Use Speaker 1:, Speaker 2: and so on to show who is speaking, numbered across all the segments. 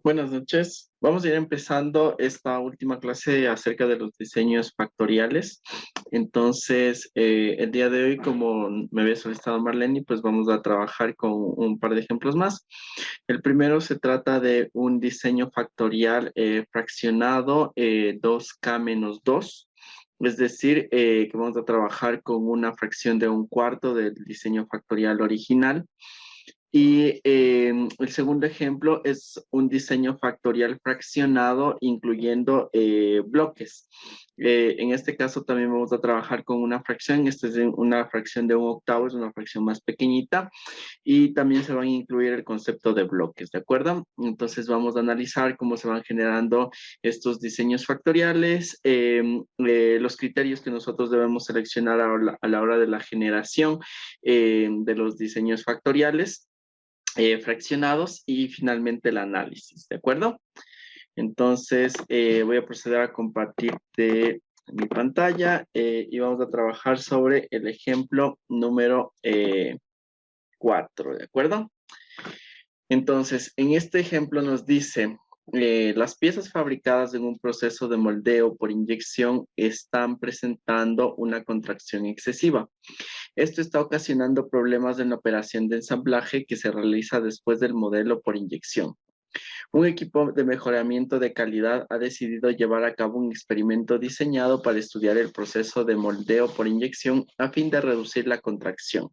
Speaker 1: Buenas noches. Vamos a ir empezando esta última clase acerca de los diseños factoriales. Entonces, el día de hoy, como me había solicitado Marlene, pues vamos a trabajar con un par de ejemplos más. El primero se trata de un diseño factorial fraccionado 2k menos 2. Es decir, que vamos a trabajar con una fracción de un cuarto del diseño factorial original. Y el segundo ejemplo es un diseño factorial fraccionado incluyendo bloques. En este caso también vamos a trabajar con una fracción. Esta es una fracción de un octavo, es una fracción más pequeñita. Y también se van a incluir el concepto de bloques, ¿de acuerdo? Entonces vamos a analizar cómo se van generando estos diseños factoriales, los criterios que nosotros debemos seleccionar a la hora de la generación de los diseños factoriales fraccionados y finalmente el análisis, ¿de acuerdo? Entonces, voy a proceder a compartirte mi pantalla y vamos a trabajar sobre el ejemplo número 4, ¿de acuerdo? Entonces, en este ejemplo nos dice, las piezas fabricadas en un proceso de moldeo por inyección están presentando una contracción excesiva. Esto está ocasionando problemas en la operación de ensamblaje que se realiza después del modelo por inyección. Un equipo de mejoramiento de calidad ha decidido llevar a cabo un experimento diseñado para estudiar el proceso de moldeo por inyección a fin de reducir la contracción.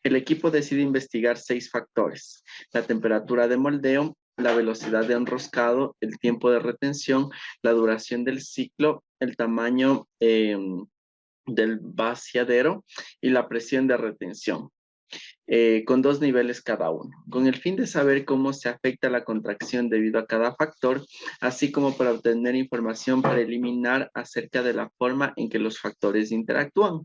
Speaker 1: El equipo decide investigar 6 factores: la temperatura de moldeo, la velocidad de enroscado, el tiempo de retención, la duración del ciclo, el tamaño del vaciadero y la presión de retención, con 2 niveles cada uno, con el fin de saber cómo se afecta la contracción debido a cada factor, así como para obtener información preliminar acerca de la forma en que los factores interactúan.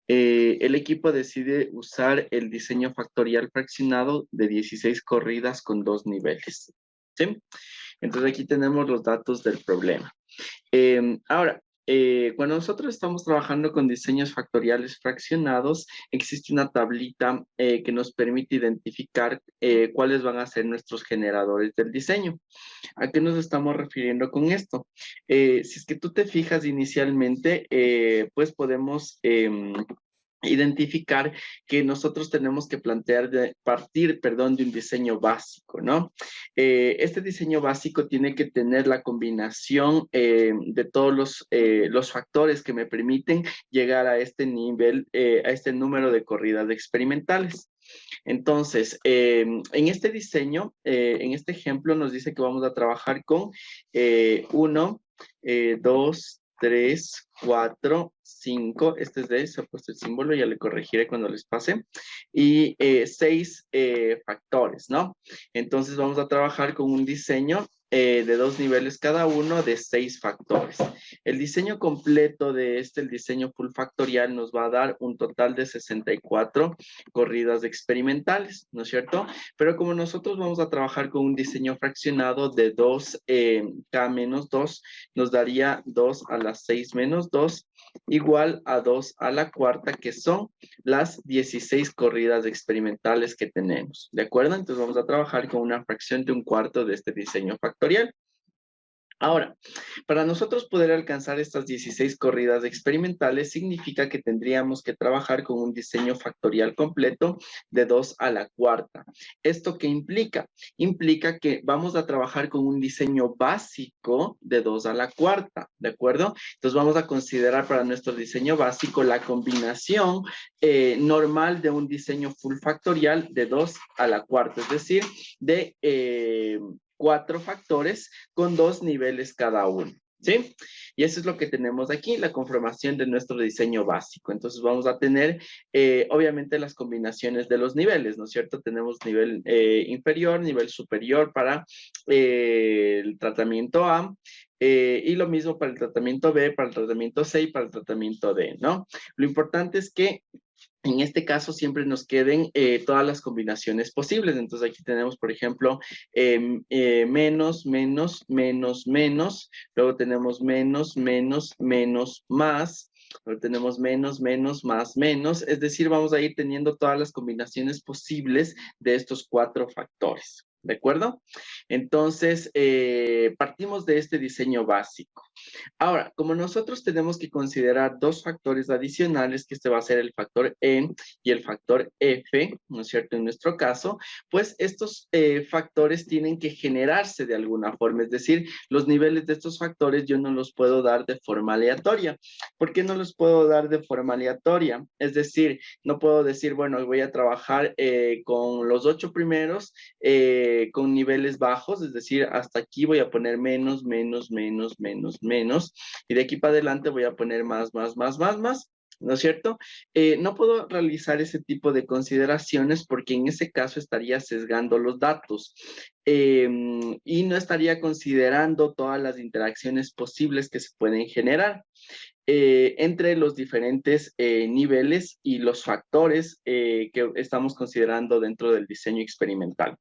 Speaker 1: El equipo decide usar el diseño factorial fraccionado de 16 corridas con 2 niveles. ¿Sí? Entonces aquí tenemos los datos del problema. Ahora, cuando nosotros estamos trabajando con diseños factoriales fraccionados, existe una tablita que nos permite identificar cuáles van a ser nuestros generadores del diseño. ¿A qué nos estamos refiriendo con esto? Si es que tú te fijas inicialmente, pues podemos identificar que nosotros tenemos que partir, perdón, de un diseño básico, ¿no? Este diseño básico tiene que tener la combinación de todos los factores que me permiten llegar a este nivel, a este número de corridas experimentales. Entonces, en este diseño, en este ejemplo, nos dice que vamos a trabajar con 1, 2, 3, 4, 5. Este es de, se ha puesto el símbolo, ya le corregiré cuando les pase. Y 6 factores, ¿no? Entonces vamos a trabajar con un diseño de 2 niveles cada uno de 6 factores. El diseño completo de el diseño full factorial, nos va a dar un total de 64 corridas experimentales, ¿no es cierto? Pero como nosotros vamos a trabajar con un diseño fraccionado de 2k menos 2, nos daría 2 a la 6 menos 2 igual a 2 a la cuarta, que son las 16 corridas experimentales que tenemos, ¿de acuerdo? Entonces vamos a trabajar con una fracción de un cuarto de este diseño factorial. Ahora, para nosotros poder alcanzar estas 16 corridas experimentales, significa que tendríamos que trabajar con un diseño factorial completo de 2 a la cuarta. ¿Esto qué implica? Implica que vamos a trabajar con un diseño básico de 2 a la cuarta, ¿de acuerdo? Entonces vamos a considerar para nuestro diseño básico la combinación normal de un diseño full factorial de 2 a la cuarta, es decir, de 4 factores con 2 niveles cada uno, ¿sí? Y eso es lo que tenemos aquí, la conformación de nuestro diseño básico. Entonces vamos a tener, obviamente, las combinaciones de los niveles, ¿no es cierto? Tenemos nivel inferior, nivel superior para el tratamiento A, y lo mismo para el tratamiento B, para el tratamiento C y para el tratamiento D, ¿no? Lo importante es que en este caso siempre nos queden todas las combinaciones posibles. Entonces aquí tenemos, por ejemplo, menos, menos, menos, menos. Luego tenemos menos, menos, menos, más. Luego tenemos menos, menos, más, menos. Es decir, vamos a ir teniendo todas las combinaciones posibles de estos 4 factores. ¿De acuerdo? Entonces, partimos de este diseño básico. Ahora, como nosotros tenemos que considerar dos factores adicionales, que este va a ser el factor E y el factor F, ¿no es cierto? En nuestro caso, pues estos factores tienen que generarse de alguna forma, es decir, los niveles de estos factores yo no los puedo dar de forma aleatoria. ¿Por qué no los puedo dar de forma aleatoria? Es decir, no puedo decir, bueno, voy a trabajar con los 8 primeros con niveles bajos, es decir, hasta aquí voy a poner menos, menos, menos, menos, menos, y de aquí para adelante voy a poner más, más, más, más, más. ¿No es cierto? No puedo realizar ese tipo de consideraciones porque en ese caso estaría sesgando los datos y no estaría considerando todas las interacciones posibles que se pueden generar entre los diferentes niveles y los factores que estamos considerando dentro del diseño experimental.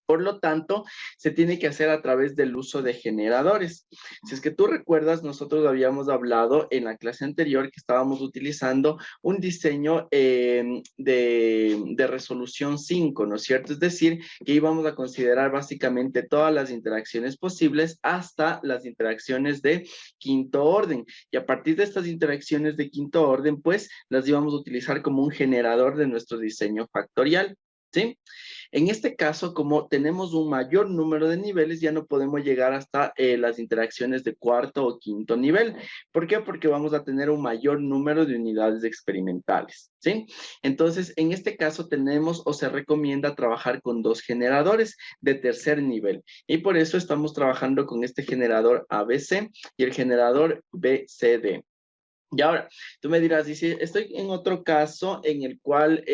Speaker 1: Por lo tanto, se tiene que hacer a través del uso de generadores. Si es que tú recuerdas, nosotros habíamos hablado en la clase anterior que estábamos utilizando un diseño de resolución 5, ¿no es cierto? Es decir, que íbamos a considerar básicamente todas las interacciones posibles hasta las interacciones de quinto orden. Y a partir de estas interacciones de quinto orden, pues las íbamos a utilizar como un generador de nuestro diseño factorial, ¿sí? En este caso, como tenemos un mayor número de niveles, ya no podemos llegar hasta las interacciones de cuarto o quinto nivel. ¿Por qué? Porque vamos a tener un mayor número de unidades experimentales, ¿sí? Entonces, en este caso tenemos o se recomienda trabajar con dos generadores de tercer nivel. Y por eso estamos trabajando con este generador ABC y el generador BCD. Y ahora, tú me dirás, dice, estoy en otro caso en el cual,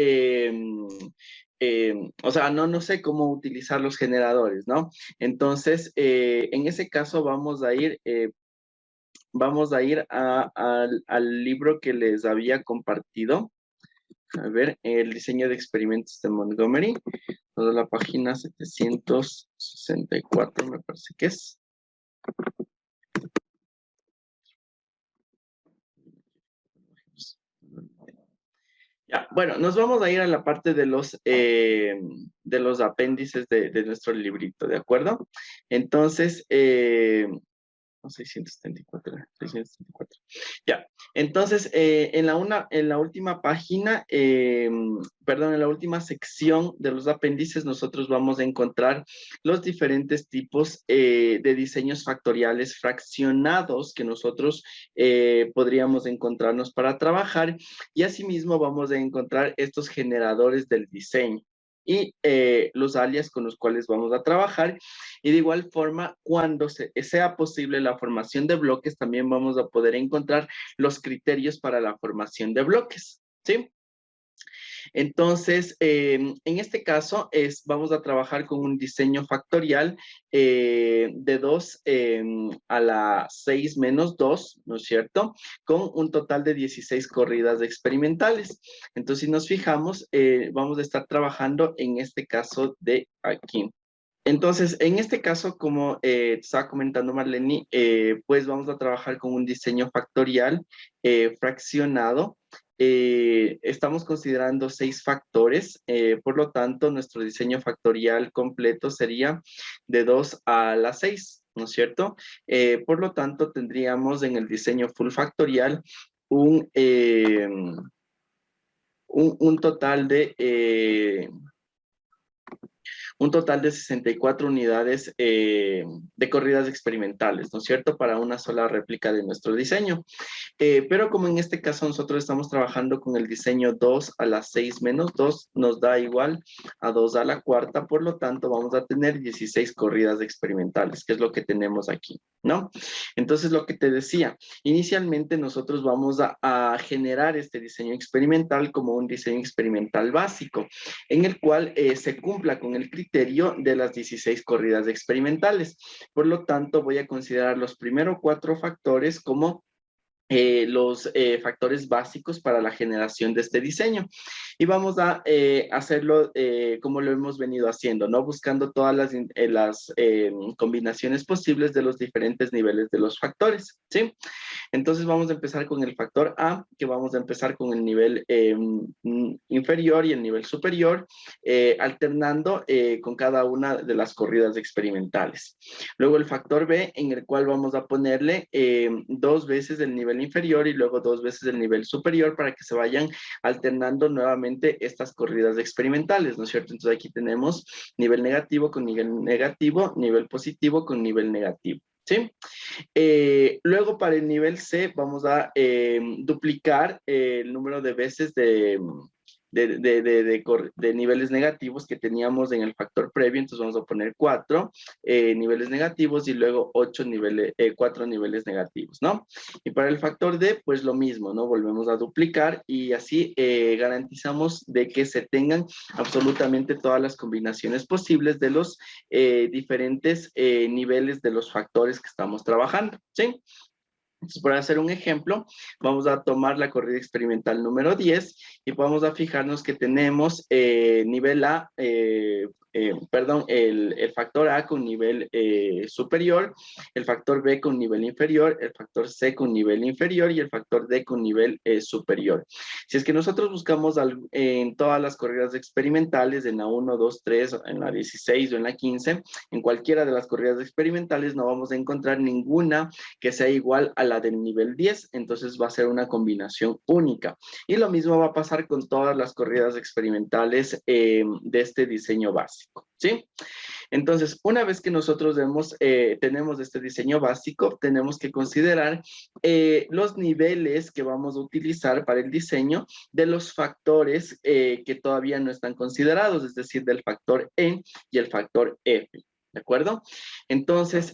Speaker 1: o sea, no sé cómo utilizar los generadores, ¿no? Entonces, en ese caso vamos a ir al libro que les había compartido. A ver, el diseño de experimentos de Montgomery, toda la página 764, me parece que es. Ya, bueno, nos vamos a ir a la parte de los apéndices de nuestro librito, ¿de acuerdo? Entonces, 674, 674. Ya, entonces, en la última página, perdón, en la última sección de los apéndices, nosotros vamos a encontrar los diferentes tipos de diseños factoriales fraccionados que nosotros podríamos encontrarnos para trabajar y asimismo vamos a encontrar estos generadores del diseño y los alias con los cuales vamos a trabajar. Y de igual forma, cuando sea posible la formación de bloques, también vamos a poder encontrar los criterios para la formación de bloques, ¿sí? Entonces, en este caso, vamos a trabajar con un diseño factorial de 2 a la 6 menos 2, ¿no es cierto? Con un total de 16 corridas experimentales. Entonces, si nos fijamos, vamos a estar trabajando en este caso de aquí. Entonces, en este caso, como estaba comentando Marlene, pues vamos a trabajar con un diseño factorial fraccionado. Estamos considerando 6 factores, por lo tanto, nuestro diseño factorial completo sería de 2 a la 6, ¿no es cierto? Por lo tanto, tendríamos en el diseño full factorial un, un total de un total de 64 unidades de corridas experimentales, ¿no es cierto? Para una sola réplica de nuestro diseño. Pero como en este caso nosotros estamos trabajando con el diseño 2 a la 6 menos 2, nos da igual a 2 a la cuarta, por lo tanto vamos a tener 16 corridas experimentales, que es lo que tenemos aquí, ¿no? Entonces lo que te decía, inicialmente nosotros vamos a generar este diseño experimental como un diseño experimental básico, en el cual se cumpla con el criterio de las 16 corridas experimentales. Por lo tanto, voy a considerar los primeros 4 factores como los factores básicos para la generación de este diseño. Y vamos a hacerlo como lo hemos venido haciendo, ¿no? Buscando todas las combinaciones posibles de los diferentes niveles de los factores, ¿sí? Entonces vamos a empezar con el factor A, que vamos a empezar con el nivel inferior y el nivel superior, alternando con cada una de las corridas experimentales. Luego el factor B, en el cual vamos a ponerle 2 veces el nivel inferior y luego 2 veces el nivel superior para que se vayan alternando nuevamente estas corridas experimentales, ¿no es cierto? Entonces aquí tenemos nivel negativo con nivel negativo, nivel positivo con nivel negativo. ¿Sí? Luego para el nivel C vamos a duplicar el número de veces de niveles negativos que teníamos en el factor previo, entonces vamos a poner 4 niveles negativos y luego 4 niveles negativos, ¿no? Y para el factor D, pues lo mismo, ¿no? Volvemos a duplicar y así garantizamos de que se tengan absolutamente todas las combinaciones posibles de los diferentes niveles de los factores que estamos trabajando, ¿sí? Entonces, para hacer un ejemplo, vamos a tomar la corrida experimental número 10 y vamos a fijarnos que tenemos nivel A, perdón, el factor A con nivel superior, el factor B con nivel inferior, el factor C con nivel inferior y el factor D con nivel superior. Si es que nosotros buscamos en todas las corridas experimentales, en la 1, 2, 3, en la 16 o en la 15, en cualquiera de las corridas experimentales no vamos a encontrar ninguna que sea igual a la del nivel 10, entonces va a ser una combinación única. Y lo mismo va a pasar con todas las corridas experimentales de este diseño básico, ¿sí? Entonces, una vez que nosotros tenemos este diseño básico, tenemos que considerar los niveles que vamos a utilizar para el diseño de los factores que todavía no están considerados, es decir, del factor E y el factor F. ¿De acuerdo? Entonces,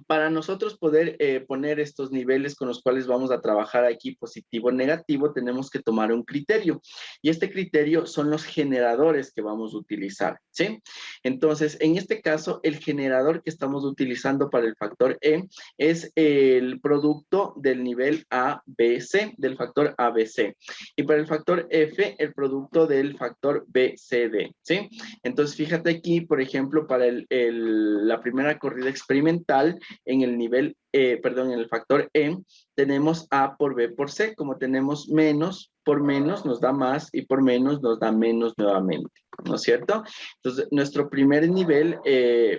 Speaker 1: para nosotros poder poner estos niveles con los cuales vamos a trabajar aquí, positivo o negativo, tenemos que tomar un criterio. Y este criterio son los generadores que vamos a utilizar, ¿sí? Entonces, en este caso, el generador que estamos utilizando para el factor E es el producto del nivel ABC, del factor ABC. Y para el factor F, el producto del factor BCD, ¿sí? Entonces, fíjate aquí, por ejemplo, para la primera corrida experimental, en el nivel, perdón, en el factor E, tenemos A por B por C. Como tenemos menos, por menos nos da más y por menos nos da menos nuevamente, ¿no es cierto? Entonces, nuestro primer nivel,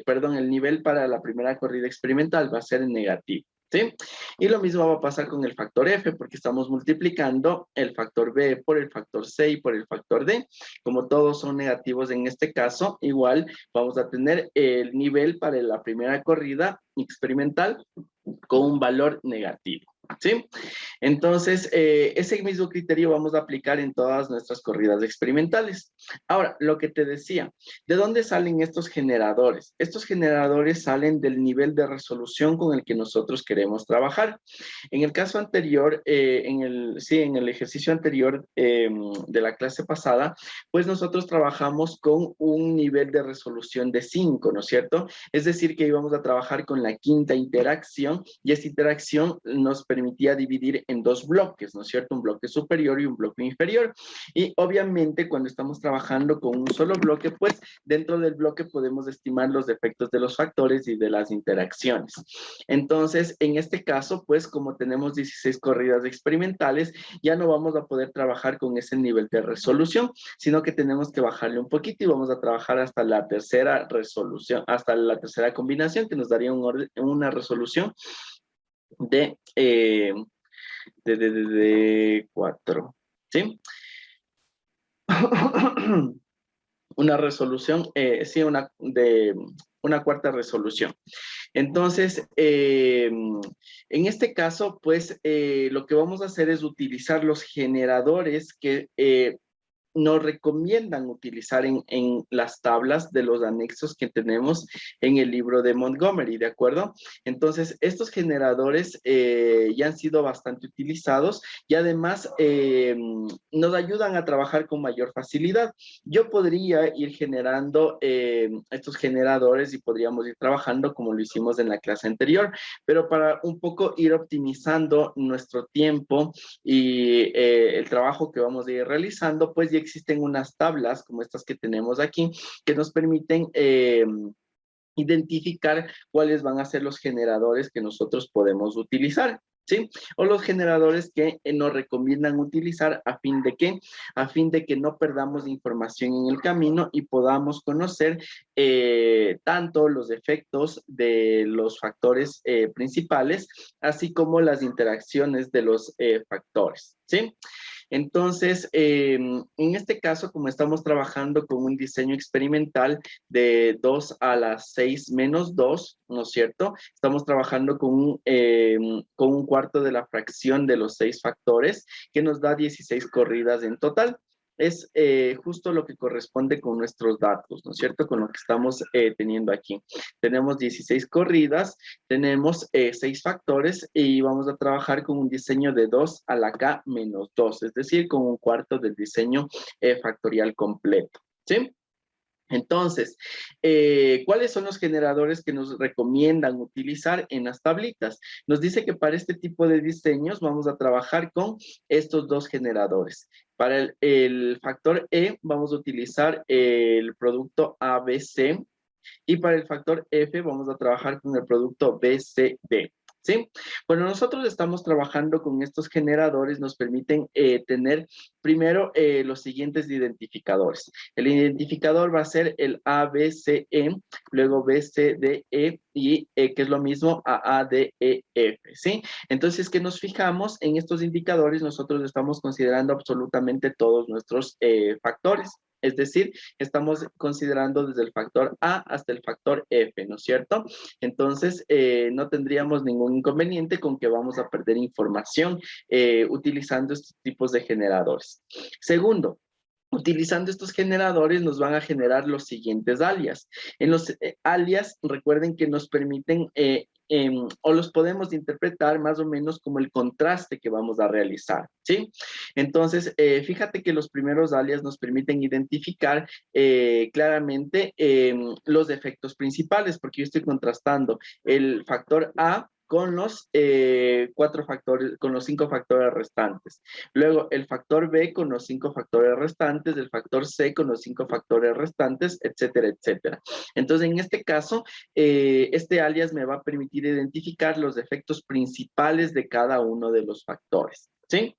Speaker 1: perdón, el nivel para la primera corrida experimental va a ser en negativo, ¿sí? Y lo mismo va a pasar con el factor F, porque estamos multiplicando el factor B por el factor C y por el factor D. Como todos son negativos en este caso, igual vamos a tener el nivel para la primera corrida experimental con un valor negativo, ¿sí? Entonces, ese mismo criterio vamos a aplicar en todas nuestras corridas experimentales. Ahora, lo que te decía, ¿de dónde salen estos generadores? Estos generadores salen del nivel de resolución con el que nosotros queremos trabajar. En el caso anterior, en el ejercicio anterior de la clase pasada, pues nosotros trabajamos con un nivel de resolución de 5, ¿no es cierto? Es decir, que íbamos a trabajar con la quinta interacción y esta interacción nos permitía dividir en 2 bloques, ¿no es cierto? Un bloque superior y un bloque inferior. Y obviamente cuando estamos trabajando con un solo bloque, pues dentro del bloque podemos estimar los defectos de los factores y de las interacciones. Entonces, en este caso, pues como tenemos 16 corridas experimentales, ya no vamos a poder trabajar con ese nivel de resolución, sino que tenemos que bajarle un poquito y vamos a trabajar hasta la tercera resolución, hasta la tercera combinación, que nos daría una resolución de 4, ¿sí? Una resolución, sí, una cuarta resolución. Entonces, en este caso, pues, lo que vamos a hacer es utilizar los generadores que nos recomiendan utilizar en las tablas de los anexos que tenemos en el libro de Montgomery, ¿de acuerdo? Entonces, estos generadores ya han sido bastante utilizados y además nos ayudan a trabajar con mayor facilidad. Yo podría ir generando estos generadores y podríamos ir trabajando como lo hicimos en la clase anterior, pero para un poco ir optimizando nuestro tiempo y el trabajo que vamos a ir realizando, pues ya existen unas tablas como estas que tenemos aquí que nos permiten identificar cuáles van a ser los generadores que nosotros podemos utilizar. ¿sí? O los generadores que nos recomiendan utilizar a fin de que no perdamos información en el camino y podamos conocer tanto los efectos de los factores principales, así como las interacciones de los factores, ¿sí? Entonces, en este caso, como estamos trabajando con un diseño experimental de 2 a la 6 menos 2, ¿no es cierto? Estamos trabajando con un cuarto de la fracción de los 6 factores, que nos da 16 corridas en total. Es justo lo que corresponde con nuestros datos, ¿no es cierto? Con lo que estamos teniendo aquí. Tenemos 16 corridas, tenemos 6 factores y vamos a trabajar con un diseño de 2 a la K menos 2, es decir, con un cuarto del diseño factorial completo, ¿sí? Entonces, ¿cuáles son los generadores que nos recomiendan utilizar en las tablitas? Nos dice que para este tipo de diseños vamos a trabajar con estos dos generadores. Para el factor E vamos a utilizar el producto ABC y para el factor F vamos a trabajar con el producto BCD. ¿Sí? Bueno, nosotros estamos trabajando con estos generadores, nos permiten tener primero los siguientes identificadores. El identificador va a ser el ABCE, luego BCDE y que es lo mismo AADEF, ¿sí? Entonces, que nos fijamos en estos indicadores, nosotros estamos considerando absolutamente todos nuestros factores. Es decir, estamos considerando desde el factor A hasta el factor F, ¿no es cierto? Entonces, no tendríamos ningún inconveniente con que vamos a perder información utilizando estos tipos de generadores. Segundo, utilizando estos generadores nos van a generar los siguientes alias. En los alias, recuerden que nos permiten o los podemos interpretar más o menos como el contraste que vamos a realizar, ¿sí? Entonces, fíjate que los primeros alias nos permiten identificar claramente los efectos principales, porque yo estoy contrastando el factor A con los 4 factores, con los 5 factores restantes. Luego, el factor B con los 5 factores restantes, el factor C con los 5 factores restantes, etcétera, etcétera. Entonces, en este caso, este alias me va a permitir identificar los efectos principales de cada uno de los factores, ¿sí?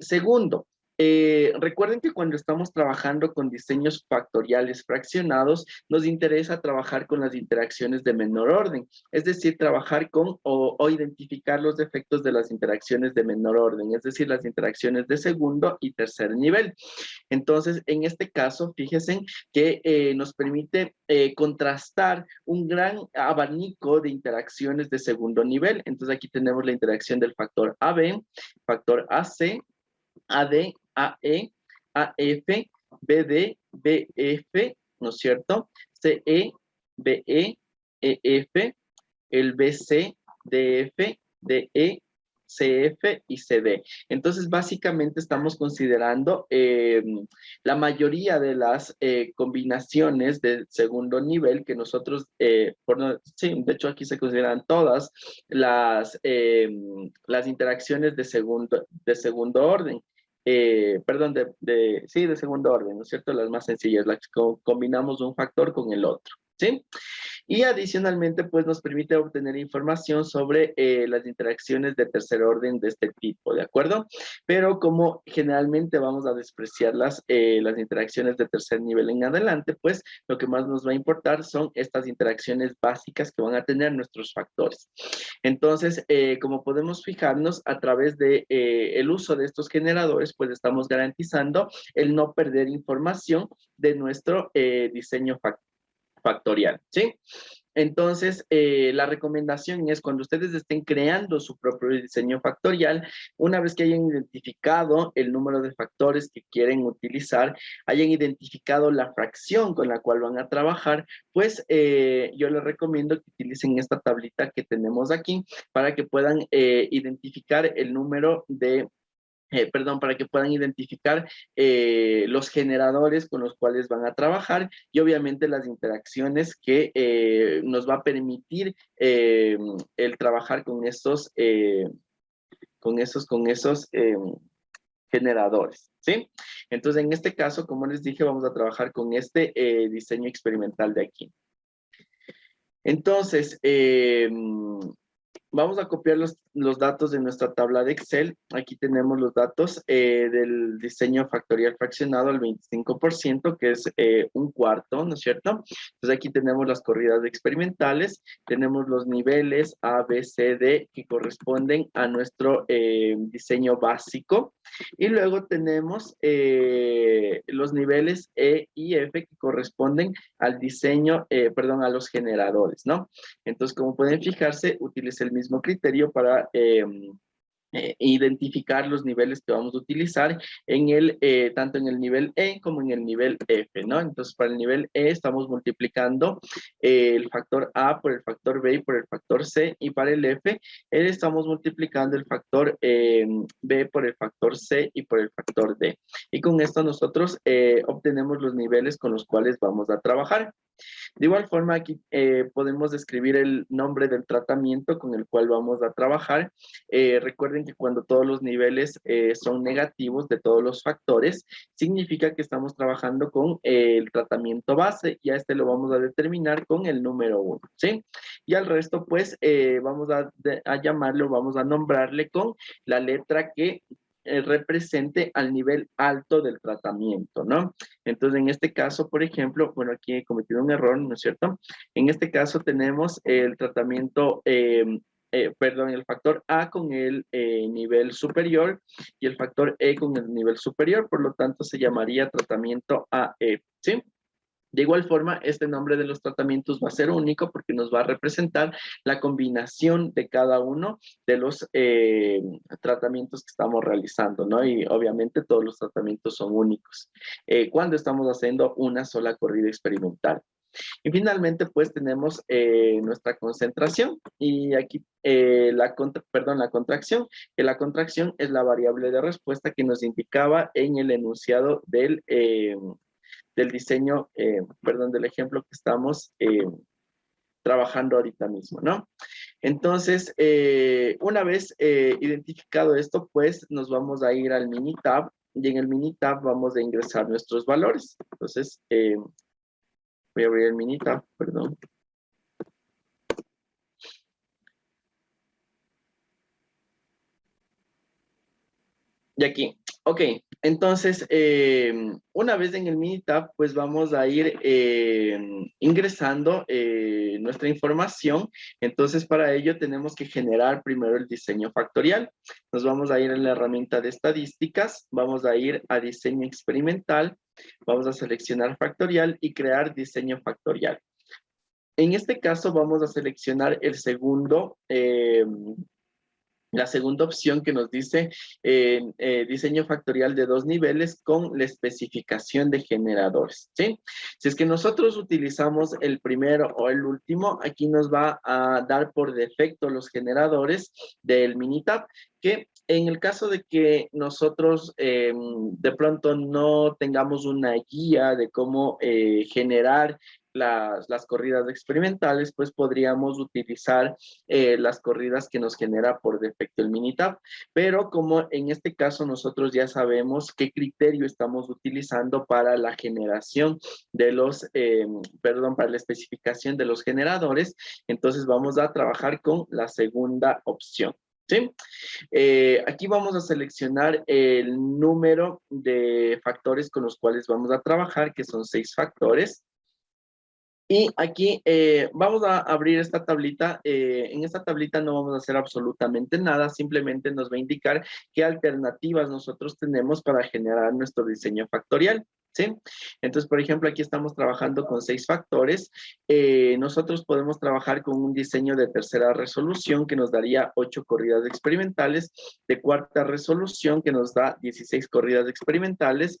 Speaker 1: Segundo, recuerden que cuando estamos trabajando con diseños factoriales fraccionados, nos interesa trabajar con las interacciones de menor orden, es decir, trabajar con o identificar los efectos de las interacciones de menor orden, es decir, las interacciones de segundo y tercer nivel. Entonces, en este caso, fíjense que nos permite contrastar un gran abanico de interacciones de segundo nivel. Entonces, aquí tenemos la interacción del factor AB, factor AC, AD, AE, AF, BD, BF, ¿no es cierto? CE, BE, EF, el BC, DF, DE, CF y CD. Entonces, básicamente estamos considerando la mayoría de las combinaciones de segundo nivel que nosotros, sí, de hecho aquí se consideran todas las interacciones de segundo orden. Perdón, sí, de segundo orden, ¿no es cierto? Las más sencillas, las que combinamos un factor con el otro, ¿sí? Y adicionalmente, pues nos permite obtener información sobre las interacciones de tercer orden de este tipo, ¿de acuerdo? Pero como generalmente vamos a despreciar las interacciones de tercer nivel en adelante, pues lo que más nos va a importar son estas interacciones básicas que van a tener nuestros factores. Entonces, como podemos fijarnos, a través de el uso de estos generadores, pues estamos garantizando el no perder información de nuestro diseño factorial, ¿sí? Entonces, la recomendación es cuando ustedes estén creando su propio diseño factorial, una vez que hayan identificado el número de factores que quieren utilizar, hayan identificado la fracción con la cual van a trabajar, pues yo les recomiendo que utilicen esta tablita que tenemos aquí para que puedan identificar el número de para que puedan identificar los generadores con los cuales van a trabajar y obviamente las interacciones que nos va a permitir el trabajar con esos generadores, ¿sí? Entonces, en este caso, como les dije, vamos a trabajar con este diseño experimental de aquí. Entonces, vamos a copiar los datos de nuestra tabla de Excel. Aquí tenemos los datos del diseño factorial fraccionado al 25%, que es un cuarto, ¿no es cierto? Entonces aquí tenemos las corridas experimentales, tenemos los niveles A, B, C, D, que corresponden a nuestro diseño básico. Y luego tenemos los niveles E y F, que corresponden al diseño, perdón, a los generadores, ¿no? Entonces, como pueden fijarse, utilicé el mismo criterio para identificar los niveles que vamos a utilizar en tanto en el nivel E como en el nivel F, ¿no? Entonces, para el nivel E estamos multiplicando el factor A por el factor B y por el factor C, y para el F estamos multiplicando el factor B por el factor C y por el factor D. Y con esto nosotros obtenemos los niveles con los cuales vamos a trabajar. De igual forma, aquí podemos describir el nombre del tratamiento con el cual vamos a trabajar. Recuerden que cuando todos los niveles son negativos de todos los factores, significa que estamos trabajando con el tratamiento base, y a este lo vamos a determinar con el número 1, ¿sí? Y al resto, pues, vamos a llamarlo, vamos a nombrarle con la letra que represente al nivel alto del tratamiento, ¿no? Entonces, en este caso, por ejemplo, bueno, aquí he cometido un error, ¿no es cierto? En este caso tenemos el tratamiento, perdón, el factor A con el nivel superior y el factor E con el nivel superior, por lo tanto se llamaría tratamiento AE, ¿sí? De igual forma, este nombre de los tratamientos va a ser único porque nos va a representar la combinación de cada uno de los tratamientos que estamos realizando, ¿no? Y obviamente todos los tratamientos son únicos cuando estamos haciendo una sola corrida experimental. Y finalmente, pues tenemos nuestra concentración, y aquí la contracción, que la contracción es la variable de respuesta que nos indicaba en el enunciado del diseño, perdón, del ejemplo que estamos trabajando ahorita mismo, ¿no? Entonces, una vez identificado esto, pues nos vamos a ir al Minitab, y en el Minitab vamos a ingresar nuestros valores. Entonces, voy a abrir el Minitab, perdón. Y aquí, ok, entonces, una vez en el Minitab, pues vamos a ir ingresando nuestra información. Entonces, para ello tenemos que generar primero el diseño factorial. Nos vamos a ir en la herramienta de estadísticas, vamos a ir a diseño experimental, vamos a seleccionar factorial y crear diseño factorial. En este caso vamos a seleccionar el segundo, la segunda opción que nos dice diseño factorial de 2 niveles con la especificación de generadores, ¿sí? Si es que nosotros utilizamos el primero o el último, aquí nos va a dar por defecto los generadores del Minitab, que en el caso de que nosotros de pronto no tengamos una guía de cómo generar las corridas experimentales, pues podríamos utilizar las corridas que nos genera por defecto el Minitab. Pero como en este caso nosotros ya sabemos qué criterio estamos utilizando para la generación de los, perdón, para la especificación de los generadores, entonces vamos a trabajar con la segunda opción, ¿sí? Aquí vamos a seleccionar el número de factores con los cuales vamos a trabajar, que son 6 factores. Y aquí vamos a abrir esta tablita. En esta tablita no vamos a hacer absolutamente nada, simplemente nos va a indicar qué alternativas nosotros tenemos para generar nuestro diseño factorial, ¿sí? Entonces, por ejemplo, aquí estamos trabajando con 6 factores. Nosotros podemos trabajar con un diseño de tercera resolución que nos daría 8 corridas experimentales, de cuarta resolución que nos da 16 corridas experimentales,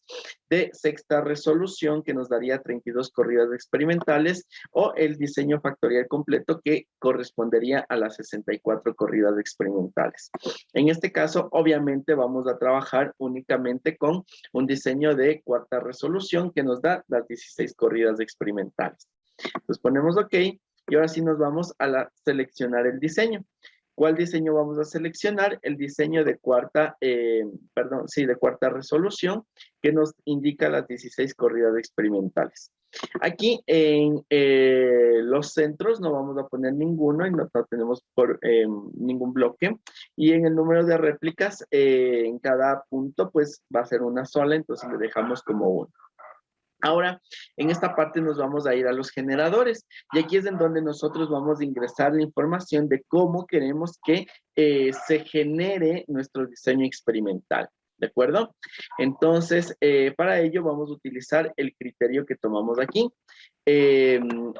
Speaker 1: de sexta resolución que nos daría 32 corridas experimentales, o el diseño factorial completo que correspondería a las 64 corridas experimentales. En este caso, obviamente vamos a trabajar únicamente con un diseño de cuarta resolución que nos da las 16 corridas experimentales. Entonces ponemos OK, y ahora sí nos vamos a seleccionar el diseño. ¿Cuál diseño vamos a seleccionar? El diseño de cuarta, de cuarta resolución, que nos indica las 16 corridas experimentales. Aquí en los centros no vamos a poner ninguno y no tenemos ningún bloque. Y en el número de réplicas, en cada punto, pues va a ser una sola, entonces le dejamos como uno. Ahora, en esta parte nos vamos a ir a los generadores y aquí es en donde nosotros vamos a ingresar la información de cómo queremos que se genere nuestro diseño experimental. ¿De acuerdo? Entonces, para ello vamos a utilizar el criterio que tomamos aquí.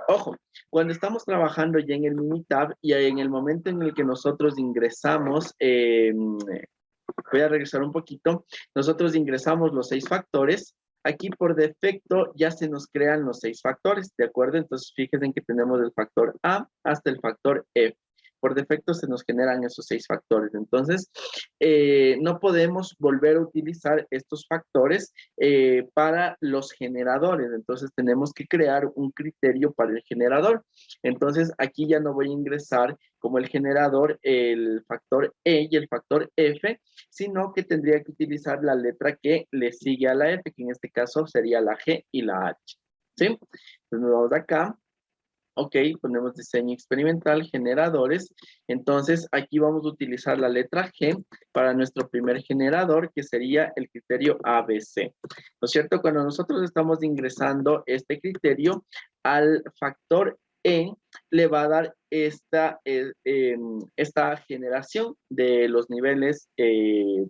Speaker 1: Ojo, cuando estamos trabajando ya en el Minitab y en el momento en el que nosotros ingresamos, voy a regresar un poquito, nosotros ingresamos los 6 factores. Aquí por defecto ya se nos crean los 6 factores, ¿de acuerdo? Entonces fíjense que tenemos el factor A hasta el factor F. Por defecto se nos generan esos 6 factores. Entonces, no podemos volver a utilizar estos factores para los generadores. Entonces, tenemos que crear un criterio para el generador. Entonces, aquí ya no voy a ingresar como el generador el factor E y el factor F, sino que tendría que utilizar la letra que le sigue a la F, que en este caso sería la G y la H. ¿Sí? Entonces, nos vamos acá. Ok, ponemos diseño experimental, generadores. Entonces, aquí vamos a utilizar la letra G para nuestro primer generador, que sería el criterio ABC. ¿No es cierto? Cuando nosotros estamos ingresando este criterio, al factor E le va a dar esta generación de los niveles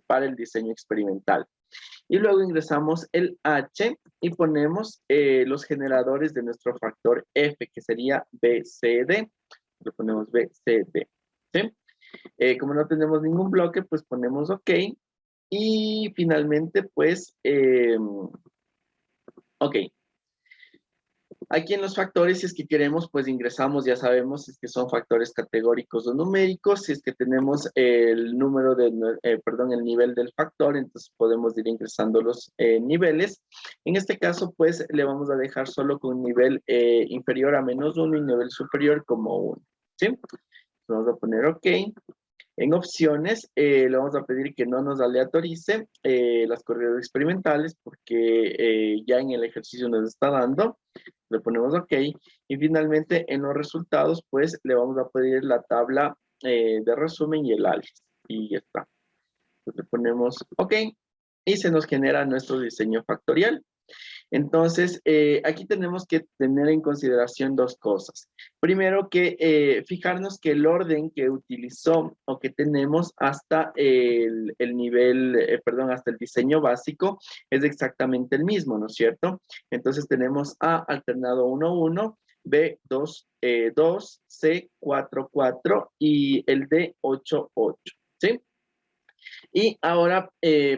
Speaker 1: para el diseño experimental. Y luego ingresamos el H y ponemos los generadores de nuestro factor F, que sería BCD. Le ponemos BCD. ¿Sí? Como no tenemos ningún bloque, pues ponemos OK. Y finalmente, pues, OK. Aquí en los factores, si es que queremos, pues ingresamos, ya sabemos, si es que son factores categóricos o numéricos, si es que tenemos el número de, el nivel del factor, entonces podemos ir ingresando los niveles. En este caso, pues, le vamos a dejar solo con nivel inferior a -1 y nivel superior como 1, ¿sí? Entonces vamos a poner OK. En opciones, le vamos a pedir que no nos aleatorice las corridas experimentales porque ya en el ejercicio nos está dando. Le ponemos OK. Y finalmente, en los resultados, pues, le vamos a pedir la tabla de resumen y el alias. Y ya está. Entonces, le ponemos OK. Y se nos genera nuestro diseño factorial. Entonces, aquí tenemos que tener en consideración dos cosas. Primero, que fijarnos que el orden que utilizó o que tenemos hasta el nivel, hasta el diseño básico es exactamente el mismo, ¿no es cierto? Entonces tenemos A alternado 1, 1, B 2, 2, C 4, 4 y el D 8, 8, ¿sí? Y ahora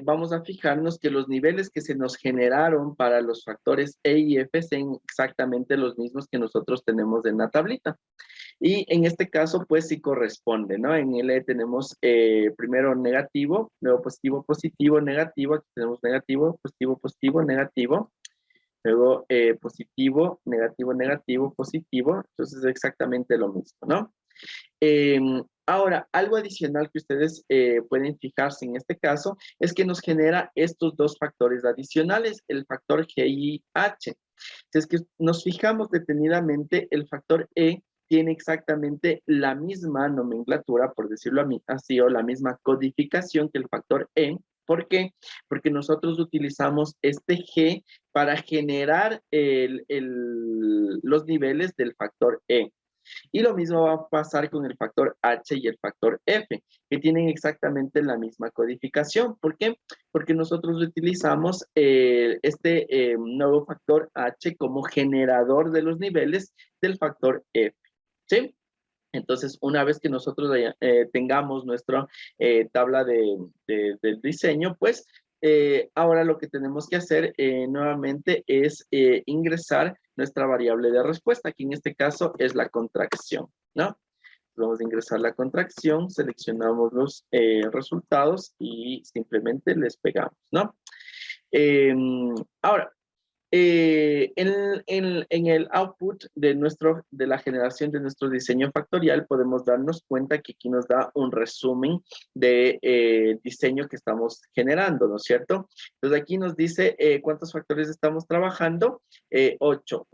Speaker 1: vamos a fijarnos que los niveles que se nos generaron para los factores E y F son exactamente los mismos que nosotros tenemos en la tablita. Y en este caso, pues sí corresponde, ¿no? En L tenemos primero negativo, luego positivo, positivo, negativo. Aquí tenemos negativo, positivo, positivo, negativo. Luego positivo, negativo, negativo, positivo. Entonces es exactamente lo mismo, ¿no? Ahora, algo adicional que ustedes pueden fijarse en este caso es que nos genera estos dos factores adicionales, el factor G y H. Si es que nos fijamos detenidamente, el factor E tiene exactamente la misma nomenclatura, por decirlo así, o la misma codificación que el factor E. ¿Por qué? Porque nosotros utilizamos este G para generar los niveles del factor E. Y lo mismo va a pasar con el factor H y el factor F, que tienen exactamente la misma codificación. ¿Por qué? Porque nosotros utilizamos este nuevo factor H como generador de los niveles del factor F. ¿Sí? Entonces, una vez que nosotros tengamos nuestra tabla del diseño, pues ahora lo que tenemos que hacer nuevamente es ingresar nuestra variable de respuesta, que en este caso es la contracción, ¿no? Vamos a ingresar la contracción, seleccionamos los resultados y simplemente les pegamos, ¿no? Ahora, En el output de la generación de nuestro diseño factorial podemos darnos cuenta que aquí nos da un resumen de diseño que estamos generando, ¿no es cierto? Entonces aquí nos dice cuántos factores estamos trabajando, 8.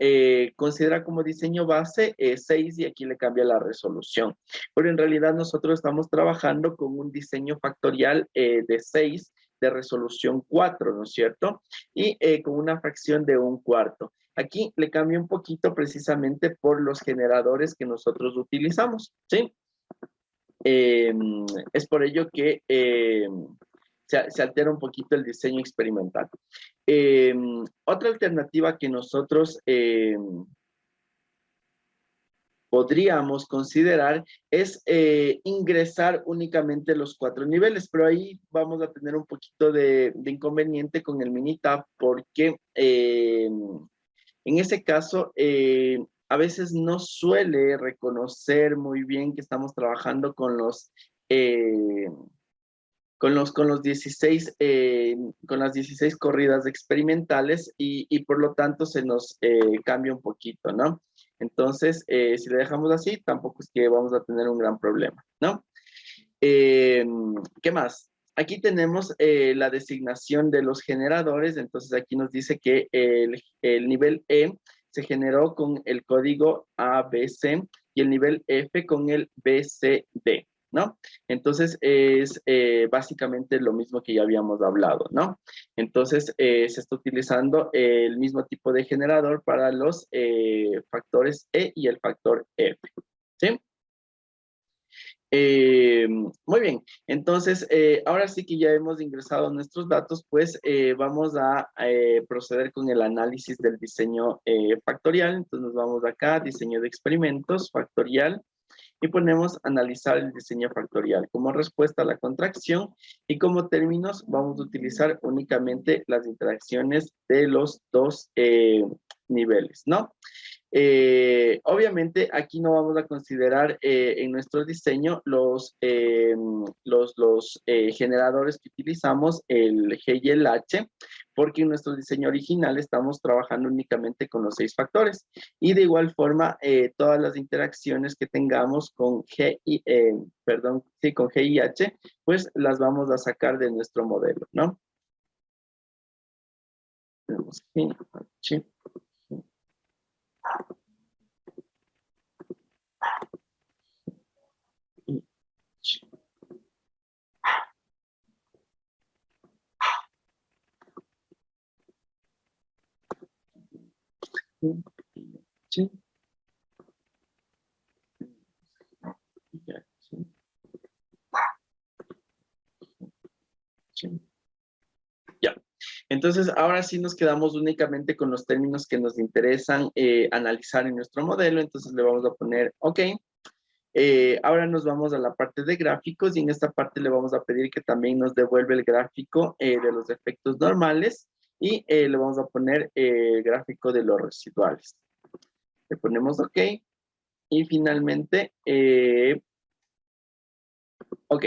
Speaker 1: Considera como diseño base 6 y aquí le cambia la resolución. Pero en realidad nosotros estamos trabajando con un diseño factorial de 6 de resolución 4, ¿no es cierto? Y con una fracción de 1/4. Aquí le cambio un poquito precisamente por los generadores que nosotros utilizamos, ¿sí? Es por ello que se altera un poquito el diseño experimental. Otra alternativa que nosotros podríamos considerar es ingresar únicamente los 4 niveles, pero ahí vamos a tener un poquito de inconveniente con el Minitab porque en ese caso a veces no suele reconocer muy bien que estamos trabajando con los eh, con los 16, con las 16 corridas experimentales y por lo tanto se nos cambia un poquito, ¿no? Entonces, si le dejamos así, tampoco es que vamos a tener un gran problema, ¿no? ¿Qué más? Aquí tenemos la designación de los generadores, entonces aquí nos dice que el nivel E se generó con el código ABC y el nivel F con el BCD, ¿no? Entonces es básicamente lo mismo que ya habíamos hablado, ¿no? Entonces se está utilizando el mismo tipo de generador para los factores E y el factor F, ¿sí? Muy bien, entonces ahora sí que ya hemos ingresado nuestros datos, pues vamos a proceder con el análisis del diseño factorial. Entonces nos vamos acá, diseño de experimentos, factorial, y ponemos analizar el diseño factorial. Como respuesta a la contracción y como términos vamos a utilizar únicamente las interacciones de los dos niveles, ¿no? Obviamente aquí no vamos a considerar en nuestro diseño los generadores que utilizamos, el G y el H, porque en nuestro diseño original estamos trabajando únicamente con los 6 factores. Y de igual forma, todas las interacciones que tengamos con con G y H, pues las vamos a sacar de nuestro modelo, ¿no? Tenemos G, H. Ya. Entonces, ahora sí nos quedamos únicamente con los términos que nos interesan analizar en nuestro modelo. Entonces, le vamos a poner OK. Ahora nos vamos a la parte de gráficos y en esta parte le vamos a pedir que también nos devuelva el gráfico de los efectos normales y le vamos a poner el gráfico de los residuales. Le ponemos OK y finalmente OK.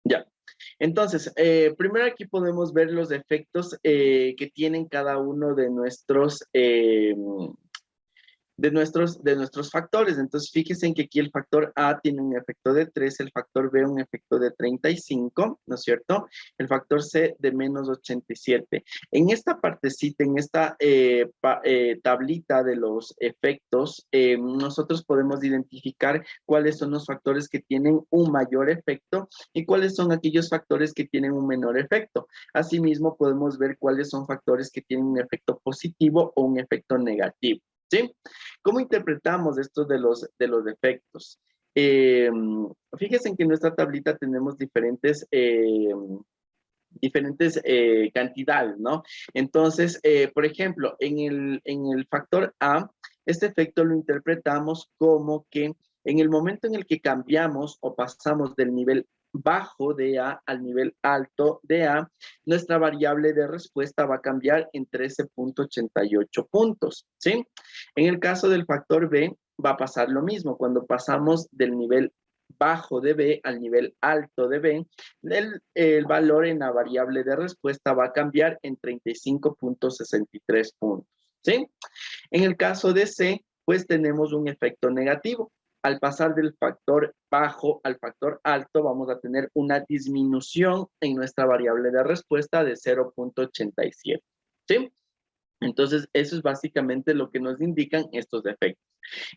Speaker 1: Ya. Entonces, primero aquí podemos ver los efectos que tienen cada uno de nuestros factores. Entonces, fíjense en que aquí el factor A tiene un efecto de 3, el factor B un efecto de 35, ¿no es cierto? El factor C de menos 87. En esta partecita, en esta tablita de los efectos, nosotros podemos identificar cuáles son los factores que tienen un mayor efecto y cuáles son aquellos factores que tienen un menor efecto. Asimismo, podemos ver cuáles son factores que tienen un efecto positivo o un efecto negativo, ¿sí? ¿Cómo interpretamos esto de los efectos? Fíjense en que en nuestra tablita tenemos diferentes cantidades, ¿no? Entonces, por ejemplo, en el factor A, este efecto lo interpretamos como que en el momento en el que cambiamos o pasamos del nivel bajo de A al nivel alto de A, nuestra variable de respuesta va a cambiar en 13.88 puntos, ¿sí? En el caso del factor B, va a pasar lo mismo. Cuando pasamos del nivel bajo de B al nivel alto de B, el valor en la variable de respuesta va a cambiar en 35.63 puntos, ¿sí? En el caso de C, pues tenemos un efecto negativo. Al pasar del factor bajo al factor alto, vamos a tener una disminución en nuestra variable de respuesta de 0.87, ¿sí? Entonces, eso es básicamente lo que nos indican estos efectos.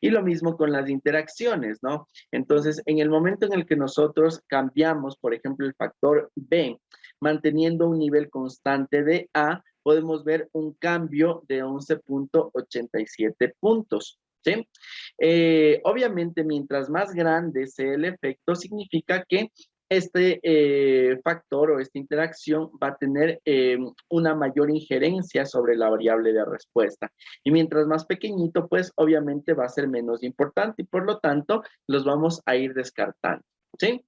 Speaker 1: Y lo mismo con las interacciones, ¿no? Entonces, en el momento en el que nosotros cambiamos, por ejemplo, el factor B, manteniendo un nivel constante de A, podemos ver un cambio de 11.87 puntos, ¿sí? Obviamente, mientras más grande sea el efecto, significa que este factor o esta interacción va a tener una mayor injerencia sobre la variable de respuesta. Y mientras más pequeñito, pues obviamente va a ser menos importante y por lo tanto los vamos a ir descartando, ¿sí?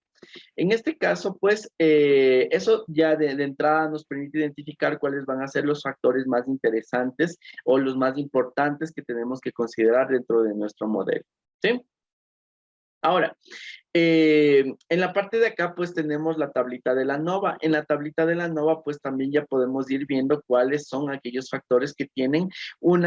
Speaker 1: En este caso, pues, eso ya de entrada nos permite identificar cuáles van a ser los factores más interesantes o los más importantes que tenemos que considerar dentro de nuestro modelo, ¿sí? Ahora, en la parte de acá, pues tenemos la tablita de la ANOVA. En la tablita de la ANOVA, pues también ya podemos ir viendo cuáles son aquellos factores que tienen un